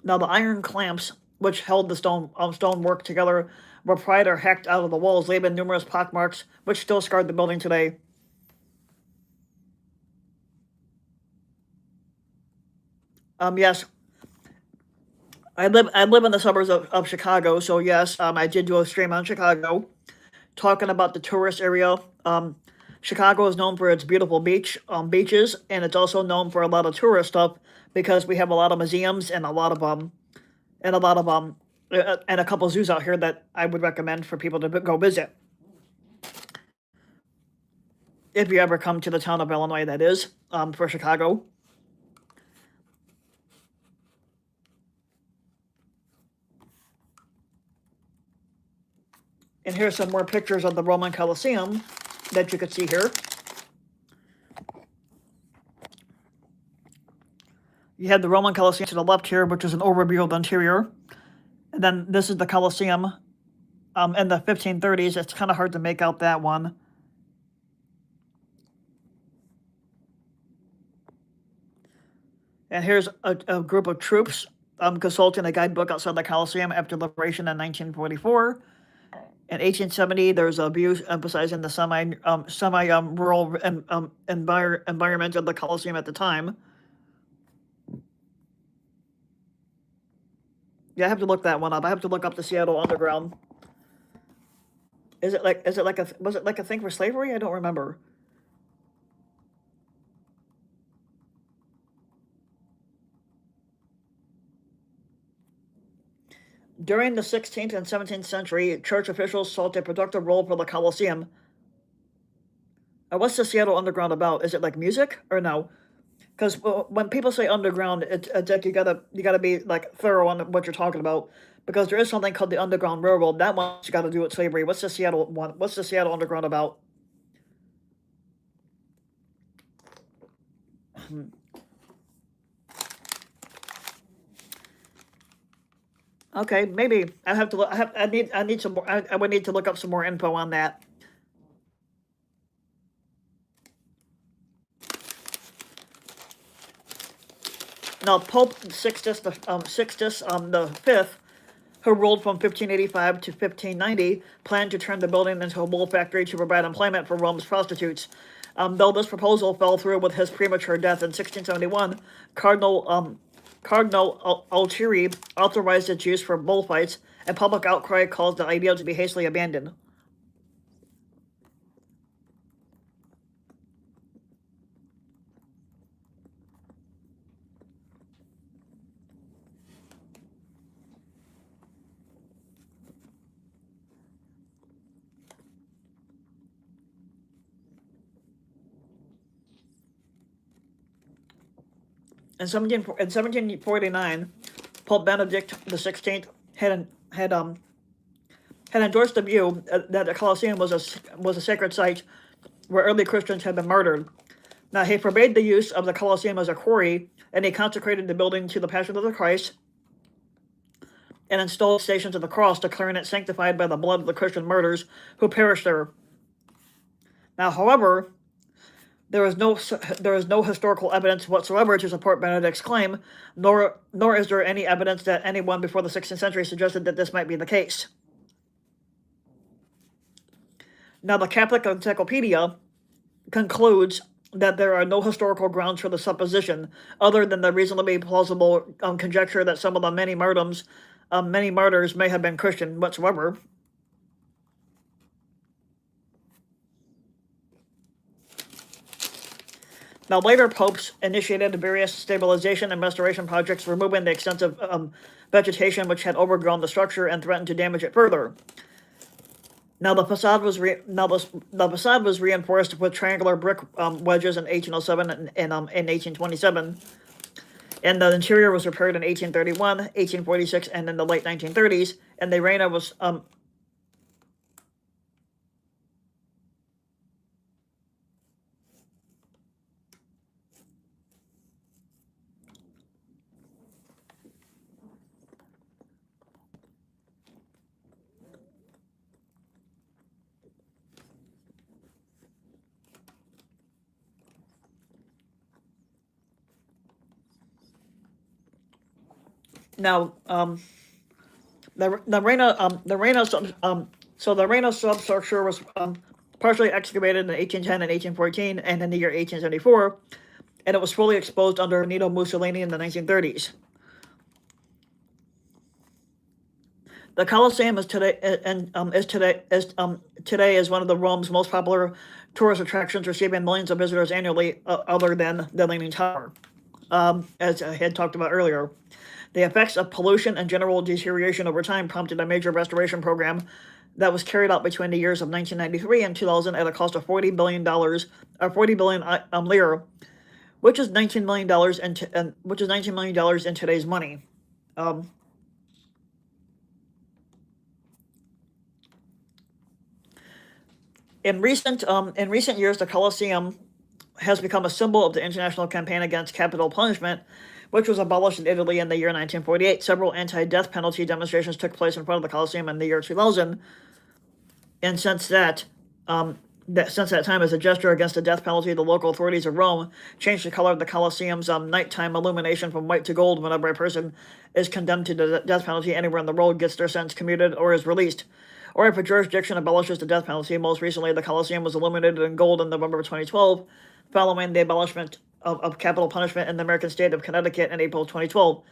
Now, the iron clamps which held the stonework together were pried or hacked out of the walls, leaving numerous pockmarks, which still scarred the building today. Yes. I live in the suburbs of Chicago, so yes, I did do a stream on Chicago, talking about the tourist area. Chicago is known for its beautiful beaches, and it's also known for a lot of tourist stuff because we have a lot of museums and a couple zoos out here that I would recommend for people to go visit. If you ever come to the town of Illinois, that is, for Chicago. And here's some more pictures of the Roman Colosseum that you could see here. You have the Roman Colosseum to the left here, which is an overview of the interior. And then this is the Colosseum in the 1530s. It's kind of hard to make out that one. And here's a group of troops consulting a guidebook outside the Colosseum after liberation in 1944. In 1870, there's a view emphasizing the semi-rural environment of the Colosseum at the time. Yeah, I have to look that one up. I have to look up the Seattle Underground. Was it like a thing for slavery? I don't remember. During the 16th and 17th century, church officials sought a productive role for the Colosseum. What's the Seattle Underground about? Is it like music or no? Because when people say underground, it's like you gotta be like thorough on what you're talking about. Because there is something called the Underground Railroad. That one's got to do with slavery. What's the Seattle one? What's the Seattle Underground about? Okay, maybe I have to look. I need some more. I would need to look up some more info on that. Now, Pope Sixtus the Fifth, who ruled from 1585 to 1590, planned to turn the building into a wool factory to provide employment for Rome's prostitutes. Though this proposal fell through with his premature death in 1671, Cardinal Altieri authorized its use for bullfights, and public outcry caused the idea to be hastily abandoned. In 1749, Pope Benedict XVI had endorsed the view that the Colosseum was a sacred site where early Christians had been murdered. Now, he forbade the use of the Colosseum as a quarry, and he consecrated the building to the Passion of the Christ and installed stations of the cross, declaring it sanctified by the blood of the Christian martyrs who perished there. Now, however, there is no historical evidence whatsoever to support Benedict's claim, nor is there any evidence that anyone before the 16th century suggested that this might be the case. Now, the Catholic Encyclopedia concludes that there are no historical grounds for the supposition, other than the reasonably plausible conjecture that some of the many martyrs may have been Christian whatsoever. Now, later popes initiated various stabilization and restoration projects, removing the extensive vegetation which had overgrown the structure and threatened to damage it further. Now, the facade was reinforced with triangular brick wedges in 1807 and in 1827, and the interior was repaired in 1831, 1846, and in the late 1930s. And the arena was now the Reina substructure was partially excavated in 1810 and 1814, and in the year 1874, and it was fully exposed under Benito Mussolini in the 1930s. The Colosseum is today one of the Rome's most popular tourist attractions, receiving millions of visitors annually, other than the Leaning Tower, as I had talked about earlier. The effects of pollution and general deterioration over time prompted a major restoration program that was carried out between the years of 1993 and 2000 at a cost of $40 billion, or 40 billion lira, which is $19 million in today's money. In recent years, the Colosseum has become a symbol of the international campaign against capital punishment, which was abolished in Italy in the year 1948. Several anti-death penalty demonstrations took place in front of the Colosseum in the year 2000, and since that time, as a gesture against the death penalty, the local authorities of Rome changed the color of the Colosseum's nighttime illumination from white to gold whenever a person is condemned to the death penalty anywhere in the world, gets their sentence commuted, or is released. Or if a jurisdiction abolishes the death penalty. Most recently, the Colosseum was illuminated in gold in November of 2012, following the abolishment of capital punishment in the American state of Connecticut in April 2012.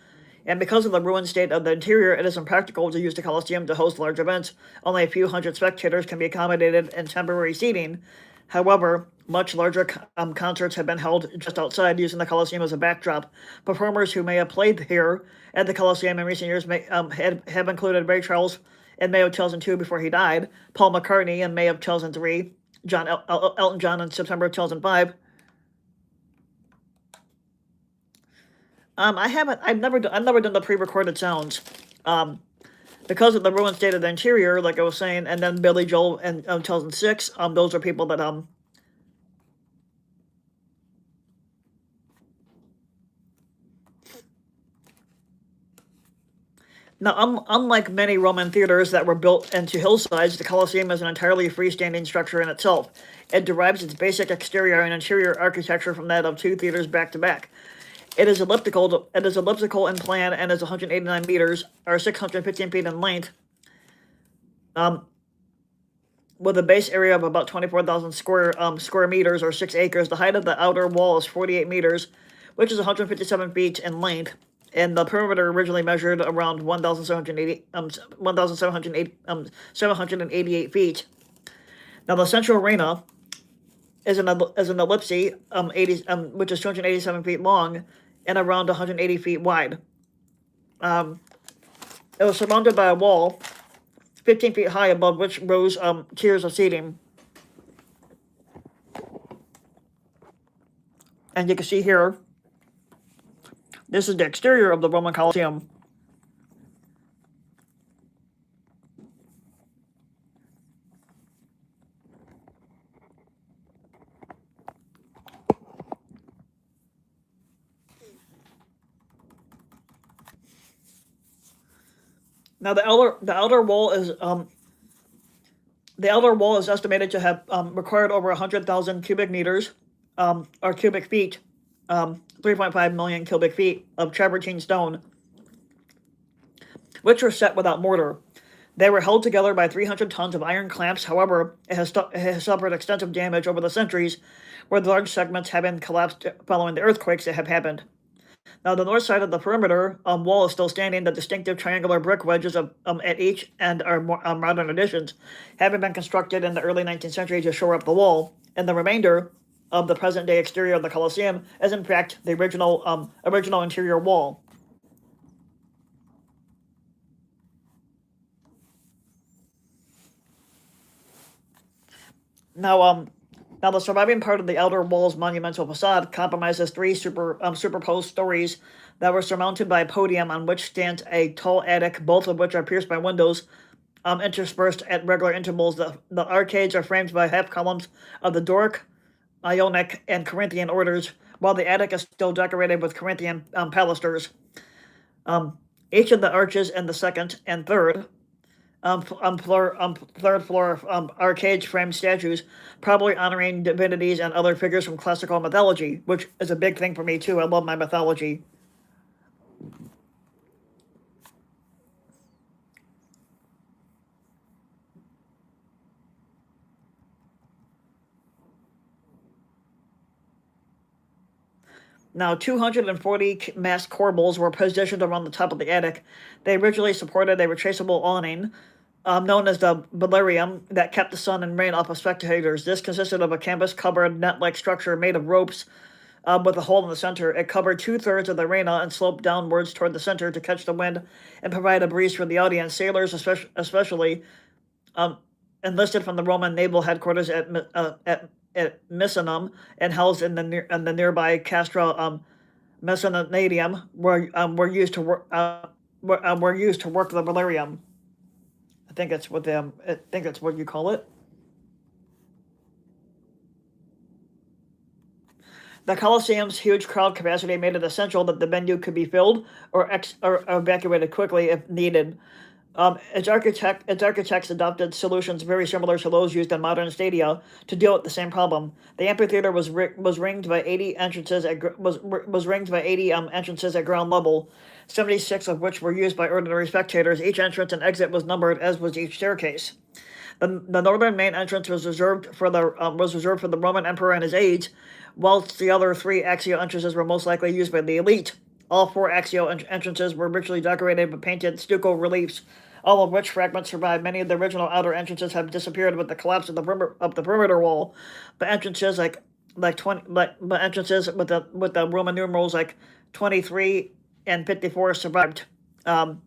And because of the ruined state of the interior, it is impractical to use the Colosseum to host large events. Only a few hundred spectators can be accommodated in temporary seating. However, much larger concerts have been held just outside, using the Colosseum as a backdrop. Performers who may have played here at the Colosseum in recent years have included Ray Charles in May of 2002 before he died, Paul McCartney in May of 2003, Elton John in September of 2005. I've never done the pre-recorded sounds. Because of the ruined state of the interior, like I was saying, and then Billy Joel in 2006. Those are people that Now, unlike many Roman theaters that were built into hillsides, the Colosseum is an entirely freestanding structure in itself. It derives its basic exterior and interior architecture from that of two theaters back to back. It is elliptical in plan and is 189 meters, or 615 feet in length, with a base area of about 24,000 square meters, or 6 acres. The height of the outer wall is 48 meters, which is 157 feet in length, and the perimeter originally measured around 788 feet. Now, the central arena is an ellipse, which is 287 feet long and around 180 feet wide. It was surrounded by a wall 15 feet high, above which rose tiers of seating. And you can see here, this is the exterior of the Roman Colosseum. Now, the outer wall is estimated to have required over 100,000 cubic meters, or cubic feet, 3.5 million cubic feet of travertine stone, which were set without mortar. They were held together by 300 tons of iron clamps. However, it has suffered extensive damage over the centuries, where large segments have been collapsed following the earthquakes that have happened. Now, the north side of the perimeter wall is still standing. The distinctive triangular brick wedges at each end are modern additions, having been constructed in the early 19th century to shore up the wall. And the remainder of the present-day exterior of the Colosseum is, in fact, the original interior wall. Now, the surviving part of the outer wall's monumental facade compromises three superposed stories that were surmounted by a podium on which stands a tall attic, both of which are pierced by windows interspersed at regular intervals. The arcades are framed by half columns of the Doric, Ionic, and Corinthian orders, while the attic is still decorated with Corinthian pilasters. Each of the arches in the second and third third floor arcades frame statues, probably honoring divinities and other figures from classical mythology, which is a big thing for me too. I love my mythology. Now, 240 massed corbels were positioned around the top of the attic. They originally supported a retraceable awning, known as the velarium, that kept the sun and rain off of spectators. This consisted of a canvas-covered net-like structure made of ropes with a hole in the center. It covered 2/3 of the arena and sloped downwards toward the center to catch the wind and provide a breeze for the audience. Sailors, especially enlisted from the Roman naval headquarters at Misenum and housed in the nearby Castra Messinadium, were used to work the velarium. I think that's what you call it. The Colosseum's huge crowd capacity made it essential that the venue could be filled or evacuated quickly if needed. Its architects adopted solutions very similar to those used in modern stadia to deal with the same problem. The amphitheater was ringed by 80 entrances at ground level, 76 of which were used by ordinary spectators. Each entrance and exit was numbered, as was each staircase. The northern main entrance was reserved for the Roman emperor and his aides, whilst the other three axial entrances were most likely used by the elite. All four axial entrances were richly decorated with painted stucco reliefs, all of which fragments survive. Many of the original outer entrances have disappeared with the collapse of the perimeter wall, but entrances but entrances with the Roman numerals like 23 and 54 survived. Um,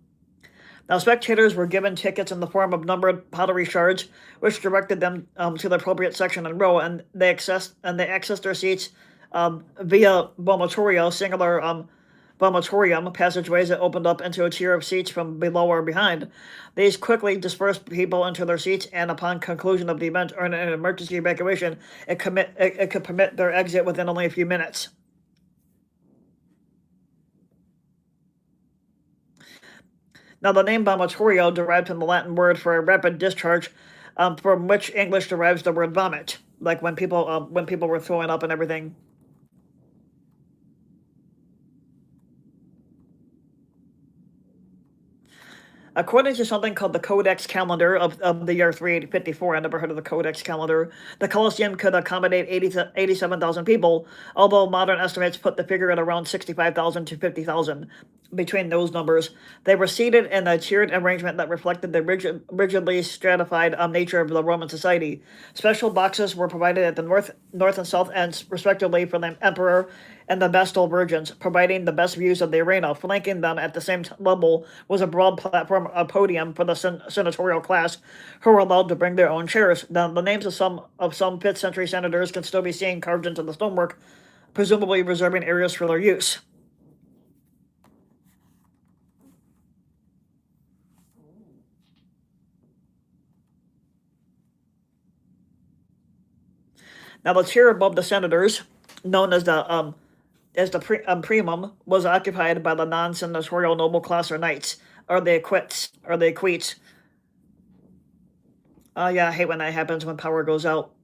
Now, spectators were given tickets in the form of numbered pottery shards, which directed them to the appropriate section and row, and they accessed their seats via vomitoria, singular vomitorium passageways that opened up into a tier of seats from below or behind. These quickly dispersed people into their seats, and upon conclusion of the event or an emergency evacuation, it could permit their exit within only a few minutes. Now, the name vomitorio derived from the Latin word for a rapid discharge, from which English derives the word vomit, like when people were throwing up and everything. According to something called the Codex Calendar of the year 354, I never heard of the Codex Calendar, the Colosseum could accommodate 87,000 people, although modern estimates put the figure at around 65,000 to 50,000. Between those numbers, they were seated in a tiered arrangement that reflected the rigidly stratified nature of the Roman society. Special boxes were provided at the north and south ends, respectively, for the emperor and the Vestal virgins, providing the best views of the arena. Flanking them at the same level was a broad platform, a podium for the senatorial class, who were allowed to bring their own chairs. The names of some 5th century senators can still be seen carved into the stonework, presumably reserving areas for their use. Now, the tier above the senators, known as the primum, was occupied by the non-senatorial noble class or knights, or the equites. Yeah, I hate when that happens when power goes out.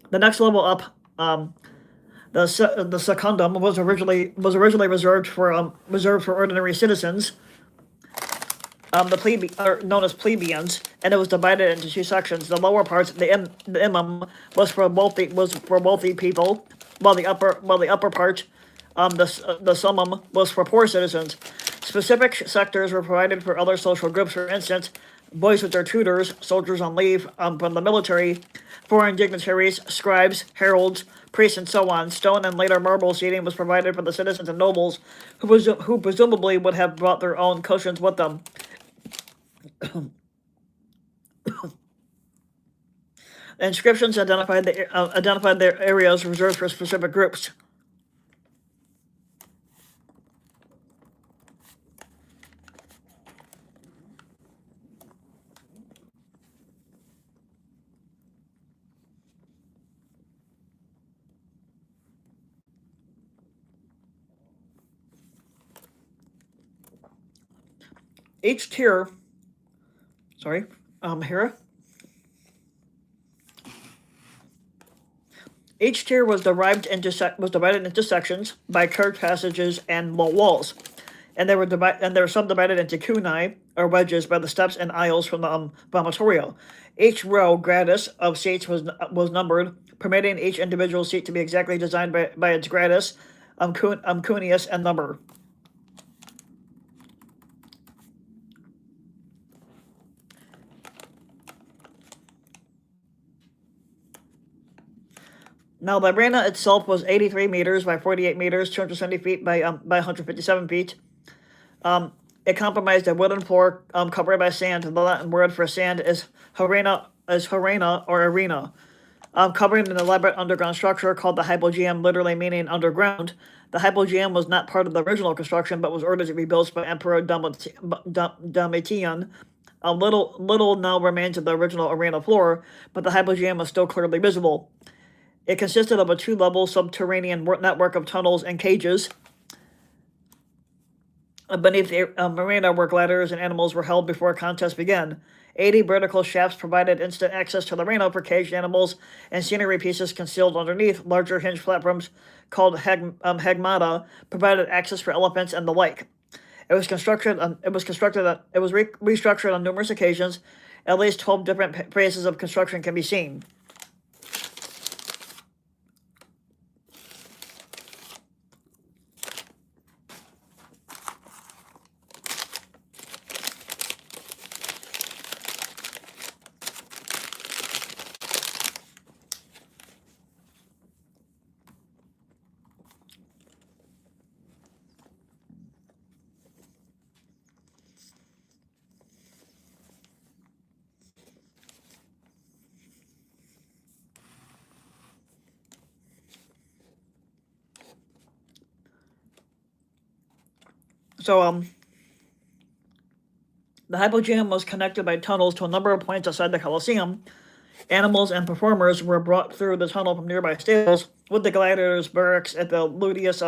The next level up, the secundum was originally reserved for ordinary citizens. Known as plebeians, and it was divided into two sections. The lower parts, the imum, was for wealthy people, while the upper part, the summum, was for poor citizens. Specific sectors were provided for other social groups. For instance, boys with their tutors, soldiers on leave from the military, foreign dignitaries, scribes, heralds, priests, and so on. Stone and later marble seating was provided for the citizens and nobles, who presumably would have brought their own cushions with them. Inscriptions identified their areas reserved for specific groups. Each tier, here. Each tier was divided into sections by curved passages and low walls, and they were subdivided into cunei, or wedges, by the steps and aisles from the vomitorio. Each row gradus of seats was numbered, permitting each individual seat to be exactly designed by its gradus, cuneus, and number. Now, the arena itself was 83 meters by 48 meters, 270 feet by 157 feet. It comprised a wooden floor covered by sand. The Latin word for sand is harena or arena, covering an elaborate underground structure called the hypogeum, literally meaning underground. The hypogeum was not part of the original construction, but was ordered to be built by Emperor Domitian. Little now remains of the original arena floor, but the hypogeum is still clearly visible. It consisted of a two-level subterranean network of tunnels and cages. Beneath the arena where gladiators and animals were held before a contest began. 80 vertical shafts provided instant access to the arena for caged animals and scenery pieces concealed underneath. Larger hinged platforms called hegmata provided access for elephants and the like. It was restructured on numerous occasions. At least 12 different phases of construction can be seen. So the Hypogeum was connected by tunnels to a number of points outside the Colosseum. Animals and performers were brought through the tunnel from nearby stables, with the gladiators' barracks at the Ludius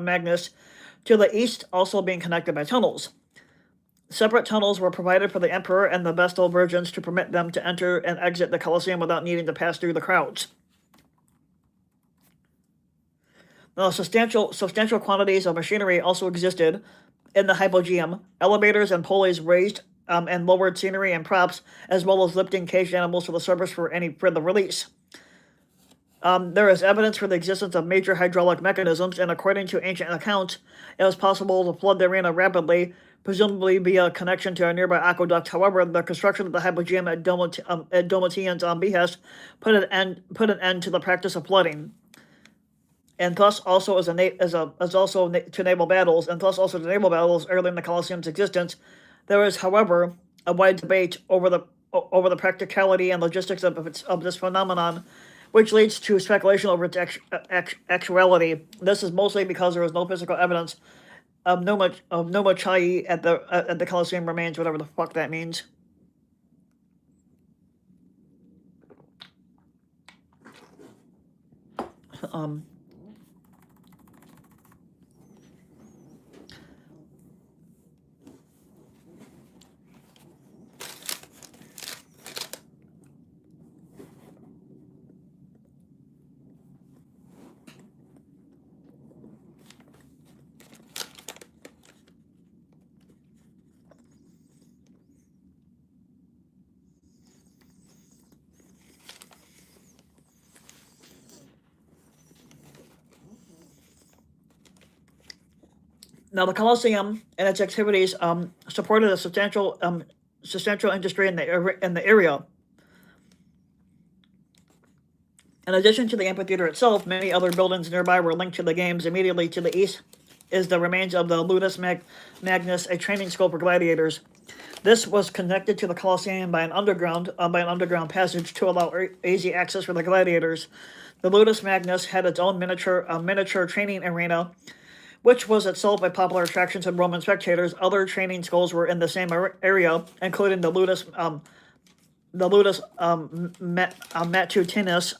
Magnus to the east also being connected by tunnels. Separate tunnels were provided for the emperor and the Vestal virgins to permit them to enter and exit the Colosseum without needing to pass through the crowds. Now, substantial quantities of machinery also existed in the Hypogeum. Elevators and pulleys raised and lowered scenery and props, as well as lifting caged animals to the surface for the release. There is evidence for the existence of major hydraulic mechanisms, and according to ancient accounts, it was possible to flood the arena rapidly, presumably via connection to a nearby aqueduct. However, the construction of the Hypogeum at Domitian's behest put an end to the practice of flooding, and thus also to naval battles, early in the Colosseum's existence. There is, however, a wide debate over the practicality and logistics of this phenomenon, which leads to speculation over its actuality. This is mostly because there is no physical evidence of Nomachai at the Colosseum remains, whatever the fuck that means. Now, the Colosseum and its activities supported a substantial industry in the area. In addition to the amphitheater itself, many other buildings nearby were linked to the games. Immediately to the east is the remains of the Ludus Magnus, a training school for gladiators. This was connected to the Colosseum by an underground passage to allow easy access for the gladiators. The Ludus Magnus had its own miniature training arena, which was itself a popular attraction to Roman spectators. Other training schools were in the same area, including the Ludus Matutinus,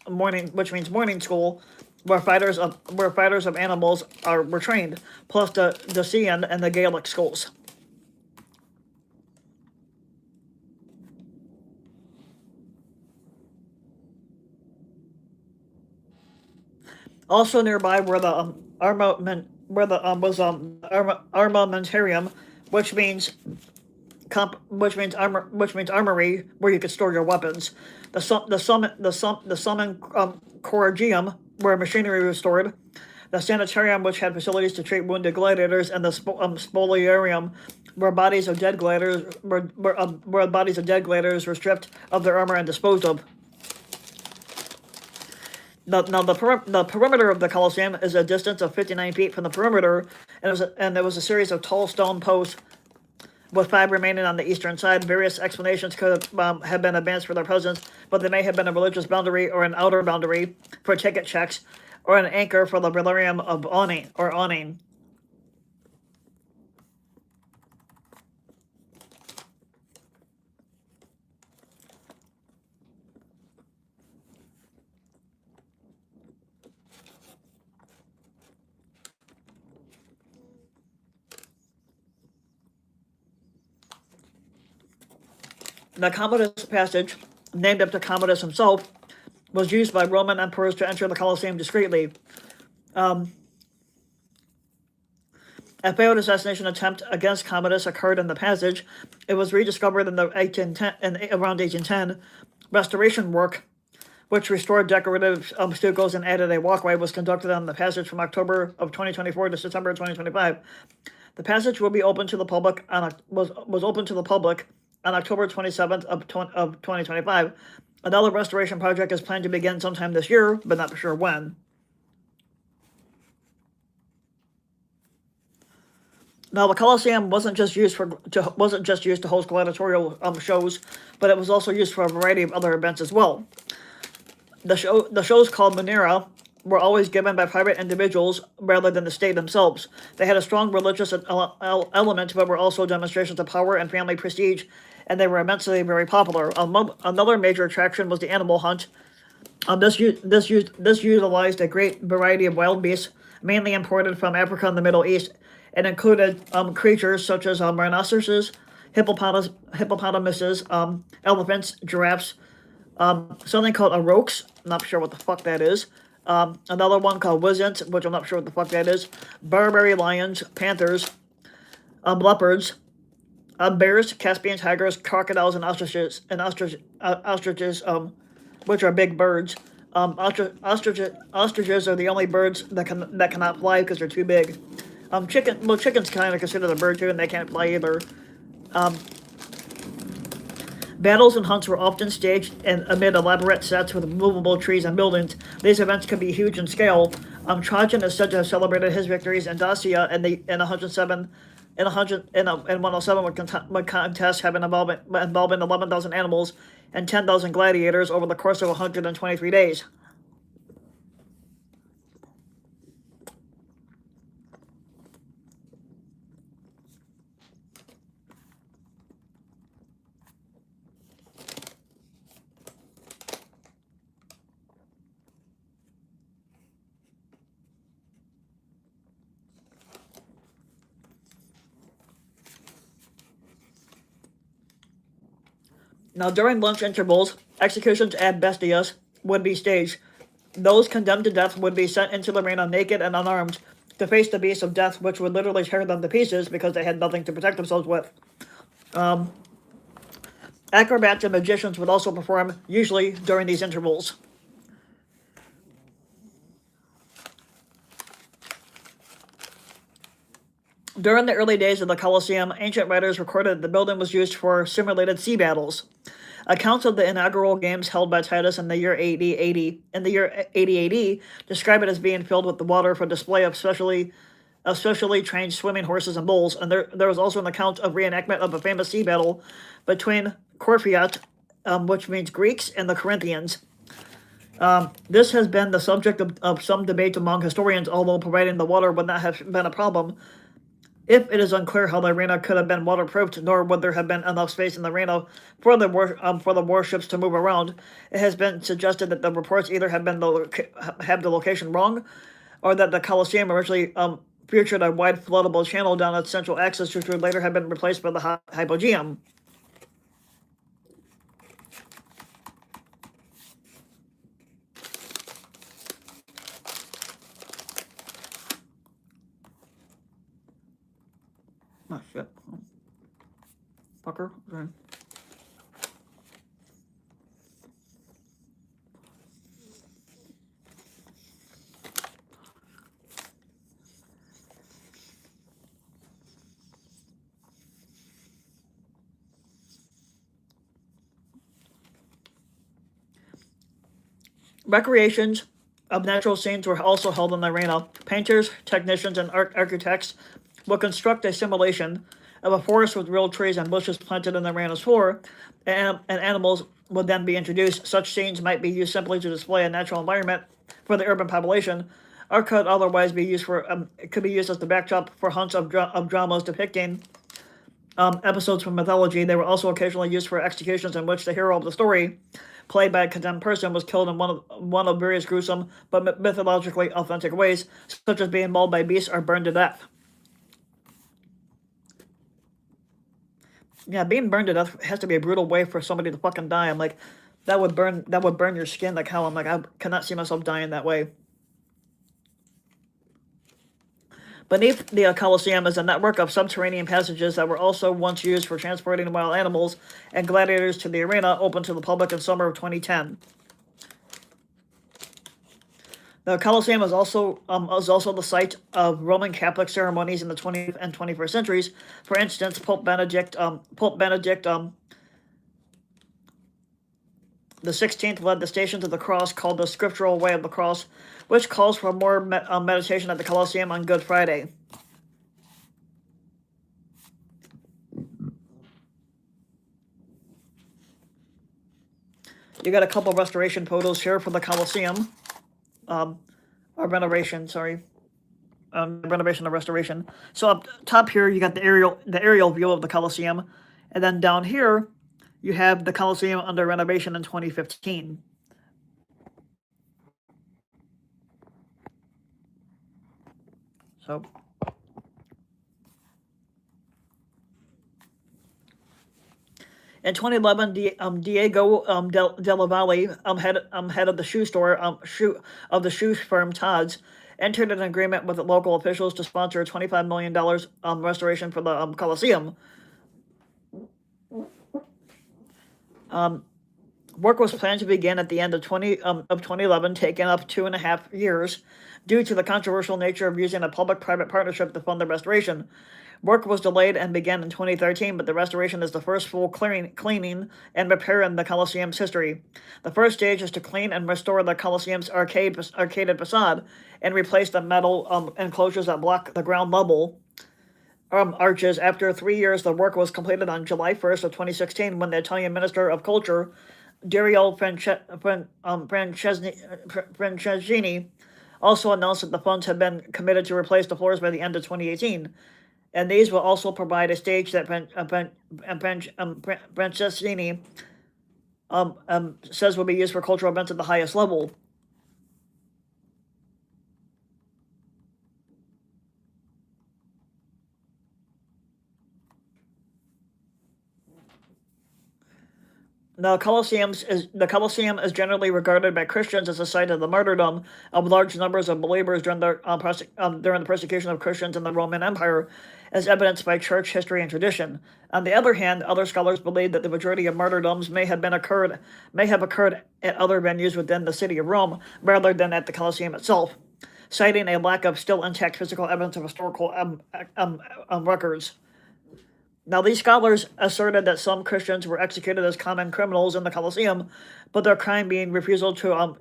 which means morning school, where fighters of animals were trained, plus the Decian and the Gaelic schools. Also nearby were the armamentarium, which means armory, where you could store your weapons. The summon choragium, where machinery was stored. The sanitarium, which had facilities to treat wounded gladiators, and the spoliarium, where bodies of dead gladiators were stripped of their armor and disposed of. The perimeter of the Colosseum is a distance of 59 feet from the perimeter, and there was a series of tall stone posts, with 5 remaining on the eastern side. Various explanations could have been advanced for their presence, but they may have been a religious boundary or an outer boundary for ticket checks, or an anchor for the velarium of awning. The Commodus passage, named after Commodus himself, was used by Roman emperors to enter the Colosseum discreetly. A failed assassination attempt against Commodus occurred in the passage. It was rediscovered in around 1810. Restoration work, which restored decorative stuccos and added a walkway, was conducted on the passage from October of 2024 to September of 2025. The passage will be open to the public was open to the public on October 27th of 2025. Another restoration project is planned to begin sometime this year, but not for sure when. Now, the Colosseum wasn't just used to host gladiatorial shows, but it was also used for a variety of other events as well. The shows called Munera were always given by private individuals rather than the state themselves. They had a strong religious element, but were also demonstrations of power and family prestige, and they were immensely very popular. Another major attraction was the animal hunt. This utilized a great variety of wild beasts, mainly imported from Africa and the Middle East, and included creatures such as rhinoceroses, hippopotamuses, elephants, giraffes, something called a rox. Not sure what the fuck that is. Another one called wisent, which I'm not sure what the fuck that is. Barbary lions, panthers, leopards, bears, Caspian tigers, crocodiles, and ostriches, which are big birds. Ostriches are the only birds that cannot fly because they're too big. Chickens kind of considered a bird too, and they can't fly either. Battles and hunts were often staged amid elaborate sets with movable trees and buildings. These events could be huge in scale. Trajan is said to have celebrated his victories in Dacia in 107. In 107 would contest having involving 11,000 animals and 10,000 gladiators over the course of 123 days. Now, during lunch intervals, executions ad bestias would be staged. Those condemned to death would be sent into the arena naked and unarmed to face the beasts of death, which would literally tear them to pieces because they had nothing to protect themselves with. Acrobats and magicians would also perform, usually during these intervals. During the early days of the Colosseum, ancient writers recorded that the building was used for simulated sea battles. Accounts of the inaugural games held by Titus in the year 80 AD describe it as being filled with the water for display of specially trained swimming horses and bulls. And there was also an account of reenactment of a famous sea battle between Corfiat, which means Greeks, and the Corinthians. This has been the subject of some debate among historians, although providing the water would not have been a problem. If it is unclear how the arena could have been waterproofed, nor would there have been enough space in the arena for the warships to move around, it has been suggested that the reports either have the location wrong, or that the Colosseum originally featured a wide floodable channel down its central axis, which would later have been replaced by the hypogeum. Oh, shit. Fucker. Okay. Recreations of natural scenes were also held in the arena. Painters, technicians, and architects would construct a simulation of a forest with real trees and bushes planted in the arena's floor, and animals would then be introduced. Such scenes might be used simply to display a natural environment for the urban population, or could otherwise be used as the backdrop for hunts of dramas depicting episodes from mythology. They were also occasionally used for executions in which the hero of the story, played by a condemned person, was killed in one of various gruesome but mythologically authentic ways, such as being mauled by beasts or burned to death. Yeah, being burned to death has to be a brutal way for somebody to fucking die. I'm like, that would burn your skin like hell. I'm like, I cannot see myself dying that way. Beneath the Colosseum is a network of subterranean passages that were also once used for transporting wild animals and gladiators to the arena, open to the public in summer of 2010. The Colosseum was also the site of Roman Catholic ceremonies in the 20th and 21st centuries. For instance, Pope Benedict the 16th led the Stations of the Cross, called the Scriptural Way of the Cross, which calls for more meditation at the Colosseum on Good Friday. You got a couple restoration photos here for the Colosseum. renovation, sorry. Renovation or restoration. So up top here, you got the aerial view of the Colosseum, and then down here, you have the Colosseum under renovation in 2015. So in 2011, Diego Della Valle, head of the shoe store, the shoe firm Todd's, entered an agreement with local officials to sponsor a $25 million restoration for the Colosseum. Work was planned to begin at the end of 2011, taking up 2.5 years due to the controversial nature of using a public-private partnership to fund the restoration. Work was delayed and began in 2013, but the restoration is the first full cleaning and repair in the Colosseum's history. The first stage is to clean and restore the Colosseum's arcaded facade and replace the metal enclosures that block the ground level arches. After 3 years, the work was completed on July 1st of 2016 when the Italian Minister of Culture, Dario Franceschini, also announced that the funds had been committed to replace the floors by the end of 2018. And these will also provide a stage that Franceschini says will be used for cultural events at the highest level. The Colosseum is generally regarded by Christians as a site of the martyrdom of large numbers of believers during the persecution of Christians in the Roman Empire, as evidenced by church history and tradition. On the other hand, other scholars believe that the majority of martyrdoms may have occurred at other venues within the city of Rome rather than at the Colosseum itself, citing a lack of still intact physical evidence of historical records. Now, these scholars asserted that some Christians were executed as common criminals in the Colosseum, but their crime being refusal to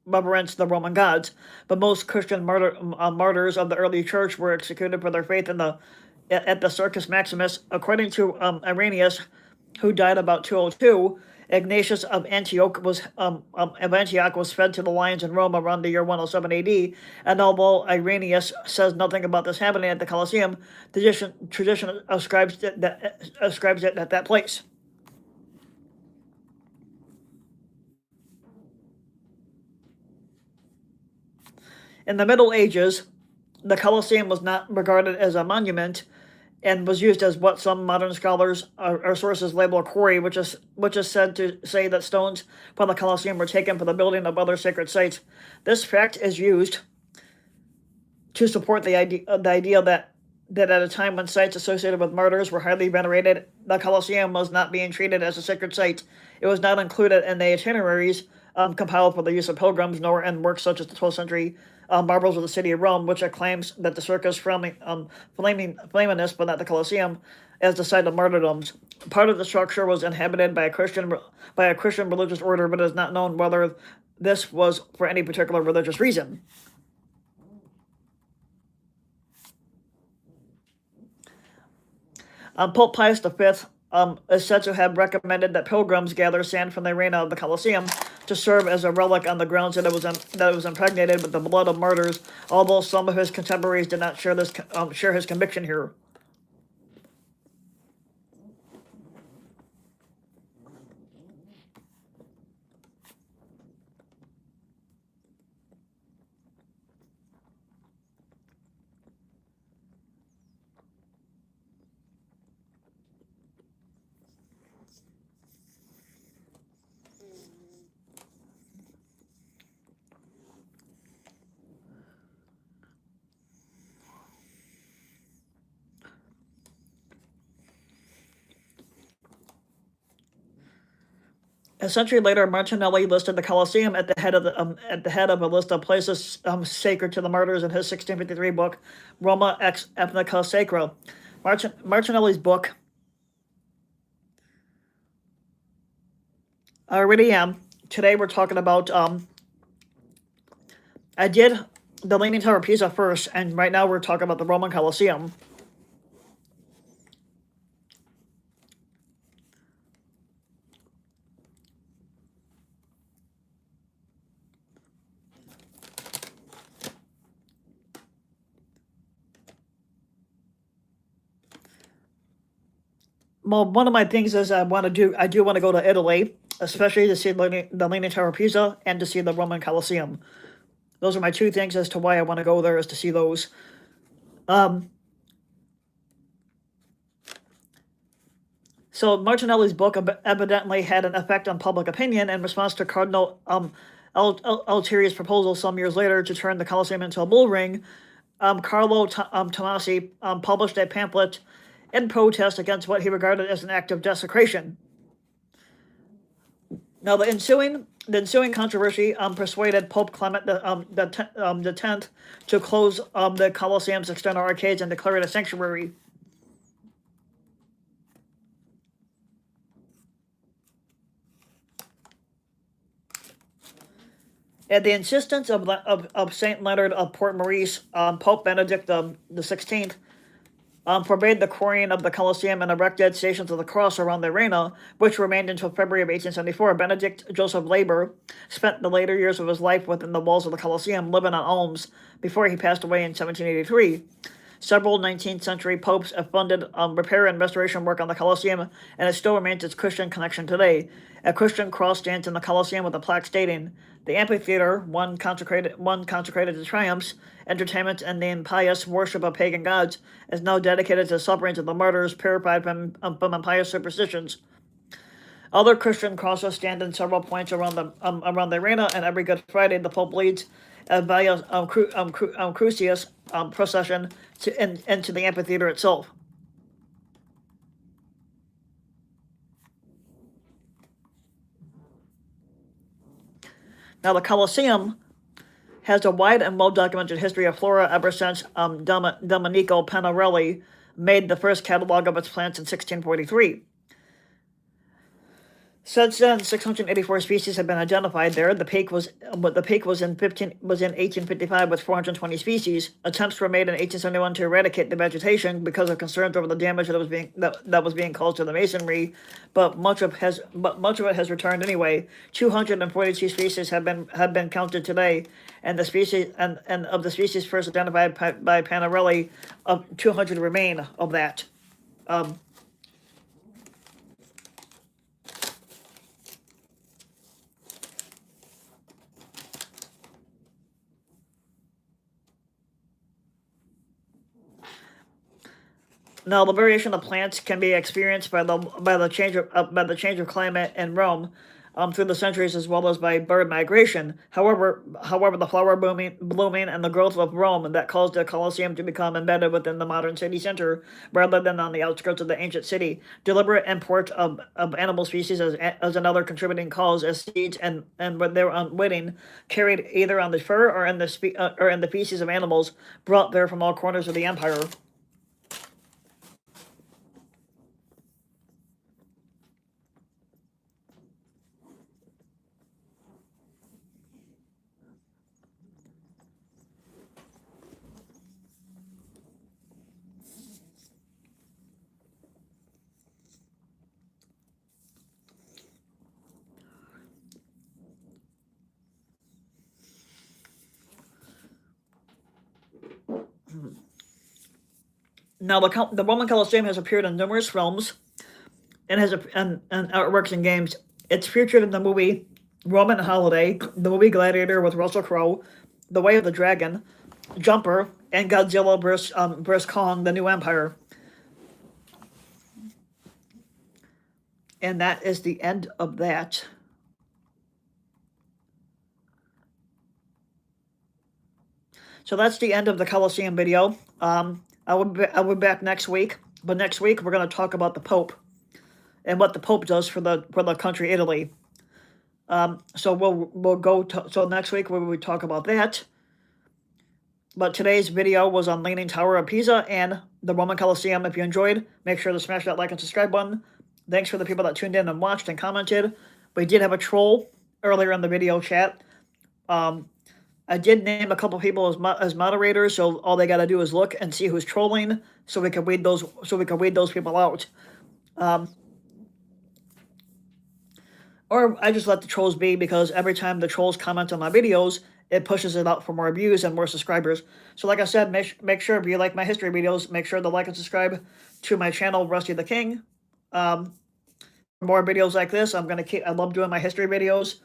reverence the Roman gods. But most Christian martyrs of the early church were executed for their faith at the Circus Maximus. According to Irenaeus, who died about 202, Ignatius of Antioch was fed to the lions in Rome around the year 107 AD, and although Irenaeus says nothing about this happening at the Colosseum, tradition ascribes it at that place. In the Middle Ages, the Colosseum was not regarded as a monument and was used as what some modern scholars or sources label a quarry, which is said to say that stones from the Colosseum were taken for the building of other sacred sites. This fact is used to support the idea that at a time when sites associated with martyrs were highly venerated, the Colosseum was not being treated as a sacred site. It was not included in the itineraries compiled for the use of pilgrims, nor in works such as the 12th century Marbles of the City of Rome, which claims that the Circus Flaminus, but not the Colosseum, as the site of martyrdoms. Part of the structure was inhabited by a Christian religious order, but it is not known whether this was for any particular religious reason. Pope Pius V is said to have recommended that pilgrims gather sand from the arena of the Colosseum to serve as a relic on the grounds that it was impregnated with the blood of martyrs, although some of his contemporaries did not share his conviction here. A century later, Martinelli listed the Colosseum at the head of a list of places sacred to the martyrs in his 1653 book, Roma ex Ethnica Sacra. Martinelli's book, I already am. Today we're talking about, I did the Leaning Tower of Pisa first, and right now we're talking about the Roman Colosseum. Well, one of my things is I do want to go to Italy, especially to see the Leaning Tower of Pisa and to see the Roman Colosseum. Those are my two things as to why I want to go there, is to see those. So Martinelli's book evidently had an effect on public opinion in response to Cardinal Altieri's proposal some years later to turn the Colosseum into a bull ring. Carlo Tomasi published a pamphlet in protest against what he regarded as an act of desecration. Now, the ensuing controversy persuaded Pope Clement the Tenth to close the Colosseum's external arcades and declare it a sanctuary. At the insistence of Saint Leonard of Port Maurice, Pope Benedict the XVI forbade the quarrying of the Colosseum and erected Stations of the Cross around the arena, which remained until February of 1874. Benedict Joseph Labor spent the later years of his life within the walls of the Colosseum, living on alms, before he passed away in 1783. Several 19th century popes have funded repair and restoration work on the Colosseum, and it still remains its Christian connection today. A Christian cross stands in the Colosseum with a plaque stating, "The amphitheater, one consecrated to triumphs, entertainment, and the impious worship of pagan gods, is now dedicated to the sufferings of the martyrs purified from impious superstitions." Other Christian crosses stand in several points around the arena, and every Good Friday the Pope leads a Via Crucis procession into the amphitheater itself. Now, the Colosseum has a wide and well-documented history of flora ever since Domenico Panarelli made the first catalog of its plants in 1643. Since then, 684 species have been identified there. The peak was in 1855 with 420 species. Attempts were made in 1871 to eradicate the vegetation because of concerns over the damage that was being caused to the masonry, but much of it has returned anyway. 242 species have been counted today, and of the species first identified by Panarelli, 200 remain of that. Now, the variation of plants can be experienced by the change of climate in Rome through the centuries, as well as by bird migration. However, the flower blooming and the growth of Rome that caused the Colosseum to become embedded within the modern city center rather than on the outskirts of the ancient city. Deliberate import of animal species as another contributing cause, as seeds and when they were unwitting carried either on the fur or in the feces of animals brought there from all corners of the empire. Now, the Roman Colosseum has appeared in numerous films and artworks and games. It's featured in the movie Roman Holiday, the movie Gladiator with Russell Crowe, The Way of the Dragon, Jumper, and Godzilla vs. Kong: The New Empire. And that is the end of that. So that's the end of the Colosseum video. I will be back next week, but next week we're going to talk about the Pope and what the Pope does for the country Italy. So we'll go so next week we talk about that. But today's video was on Leaning Tower of Pisa and the Roman Colosseum. If you enjoyed, make sure to smash that like and subscribe button. Thanks for the people that tuned in and watched and commented. We did have a troll earlier in the video chat. I did name a couple people as moderators, so all they got to do is look and see who's trolling, so we can weed those people out. Or I just let the trolls be, because every time the trolls comment on my videos, it pushes it out for more views and more subscribers. So like I said, make sure if you like my history videos, make sure to like and subscribe to my channel, Rusty the King. more videos like this. I love doing my history videos.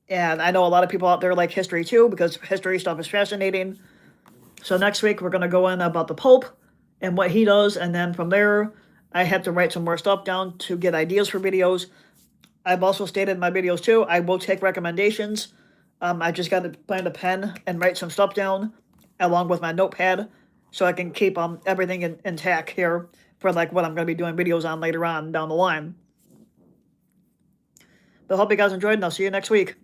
And I know a lot of people out there like history too, because history stuff is fascinating. So next week we're going to go in about the Pope and what he does. And then from there, I have to write some more stuff down to get ideas for videos. I've also stated in my videos too, I will take recommendations. I just got to find a pen and write some stuff down along with my notepad so I can keep everything intact here for like what I'm going to be doing videos on later on down the line. But hope you guys enjoyed, and I'll see you next week.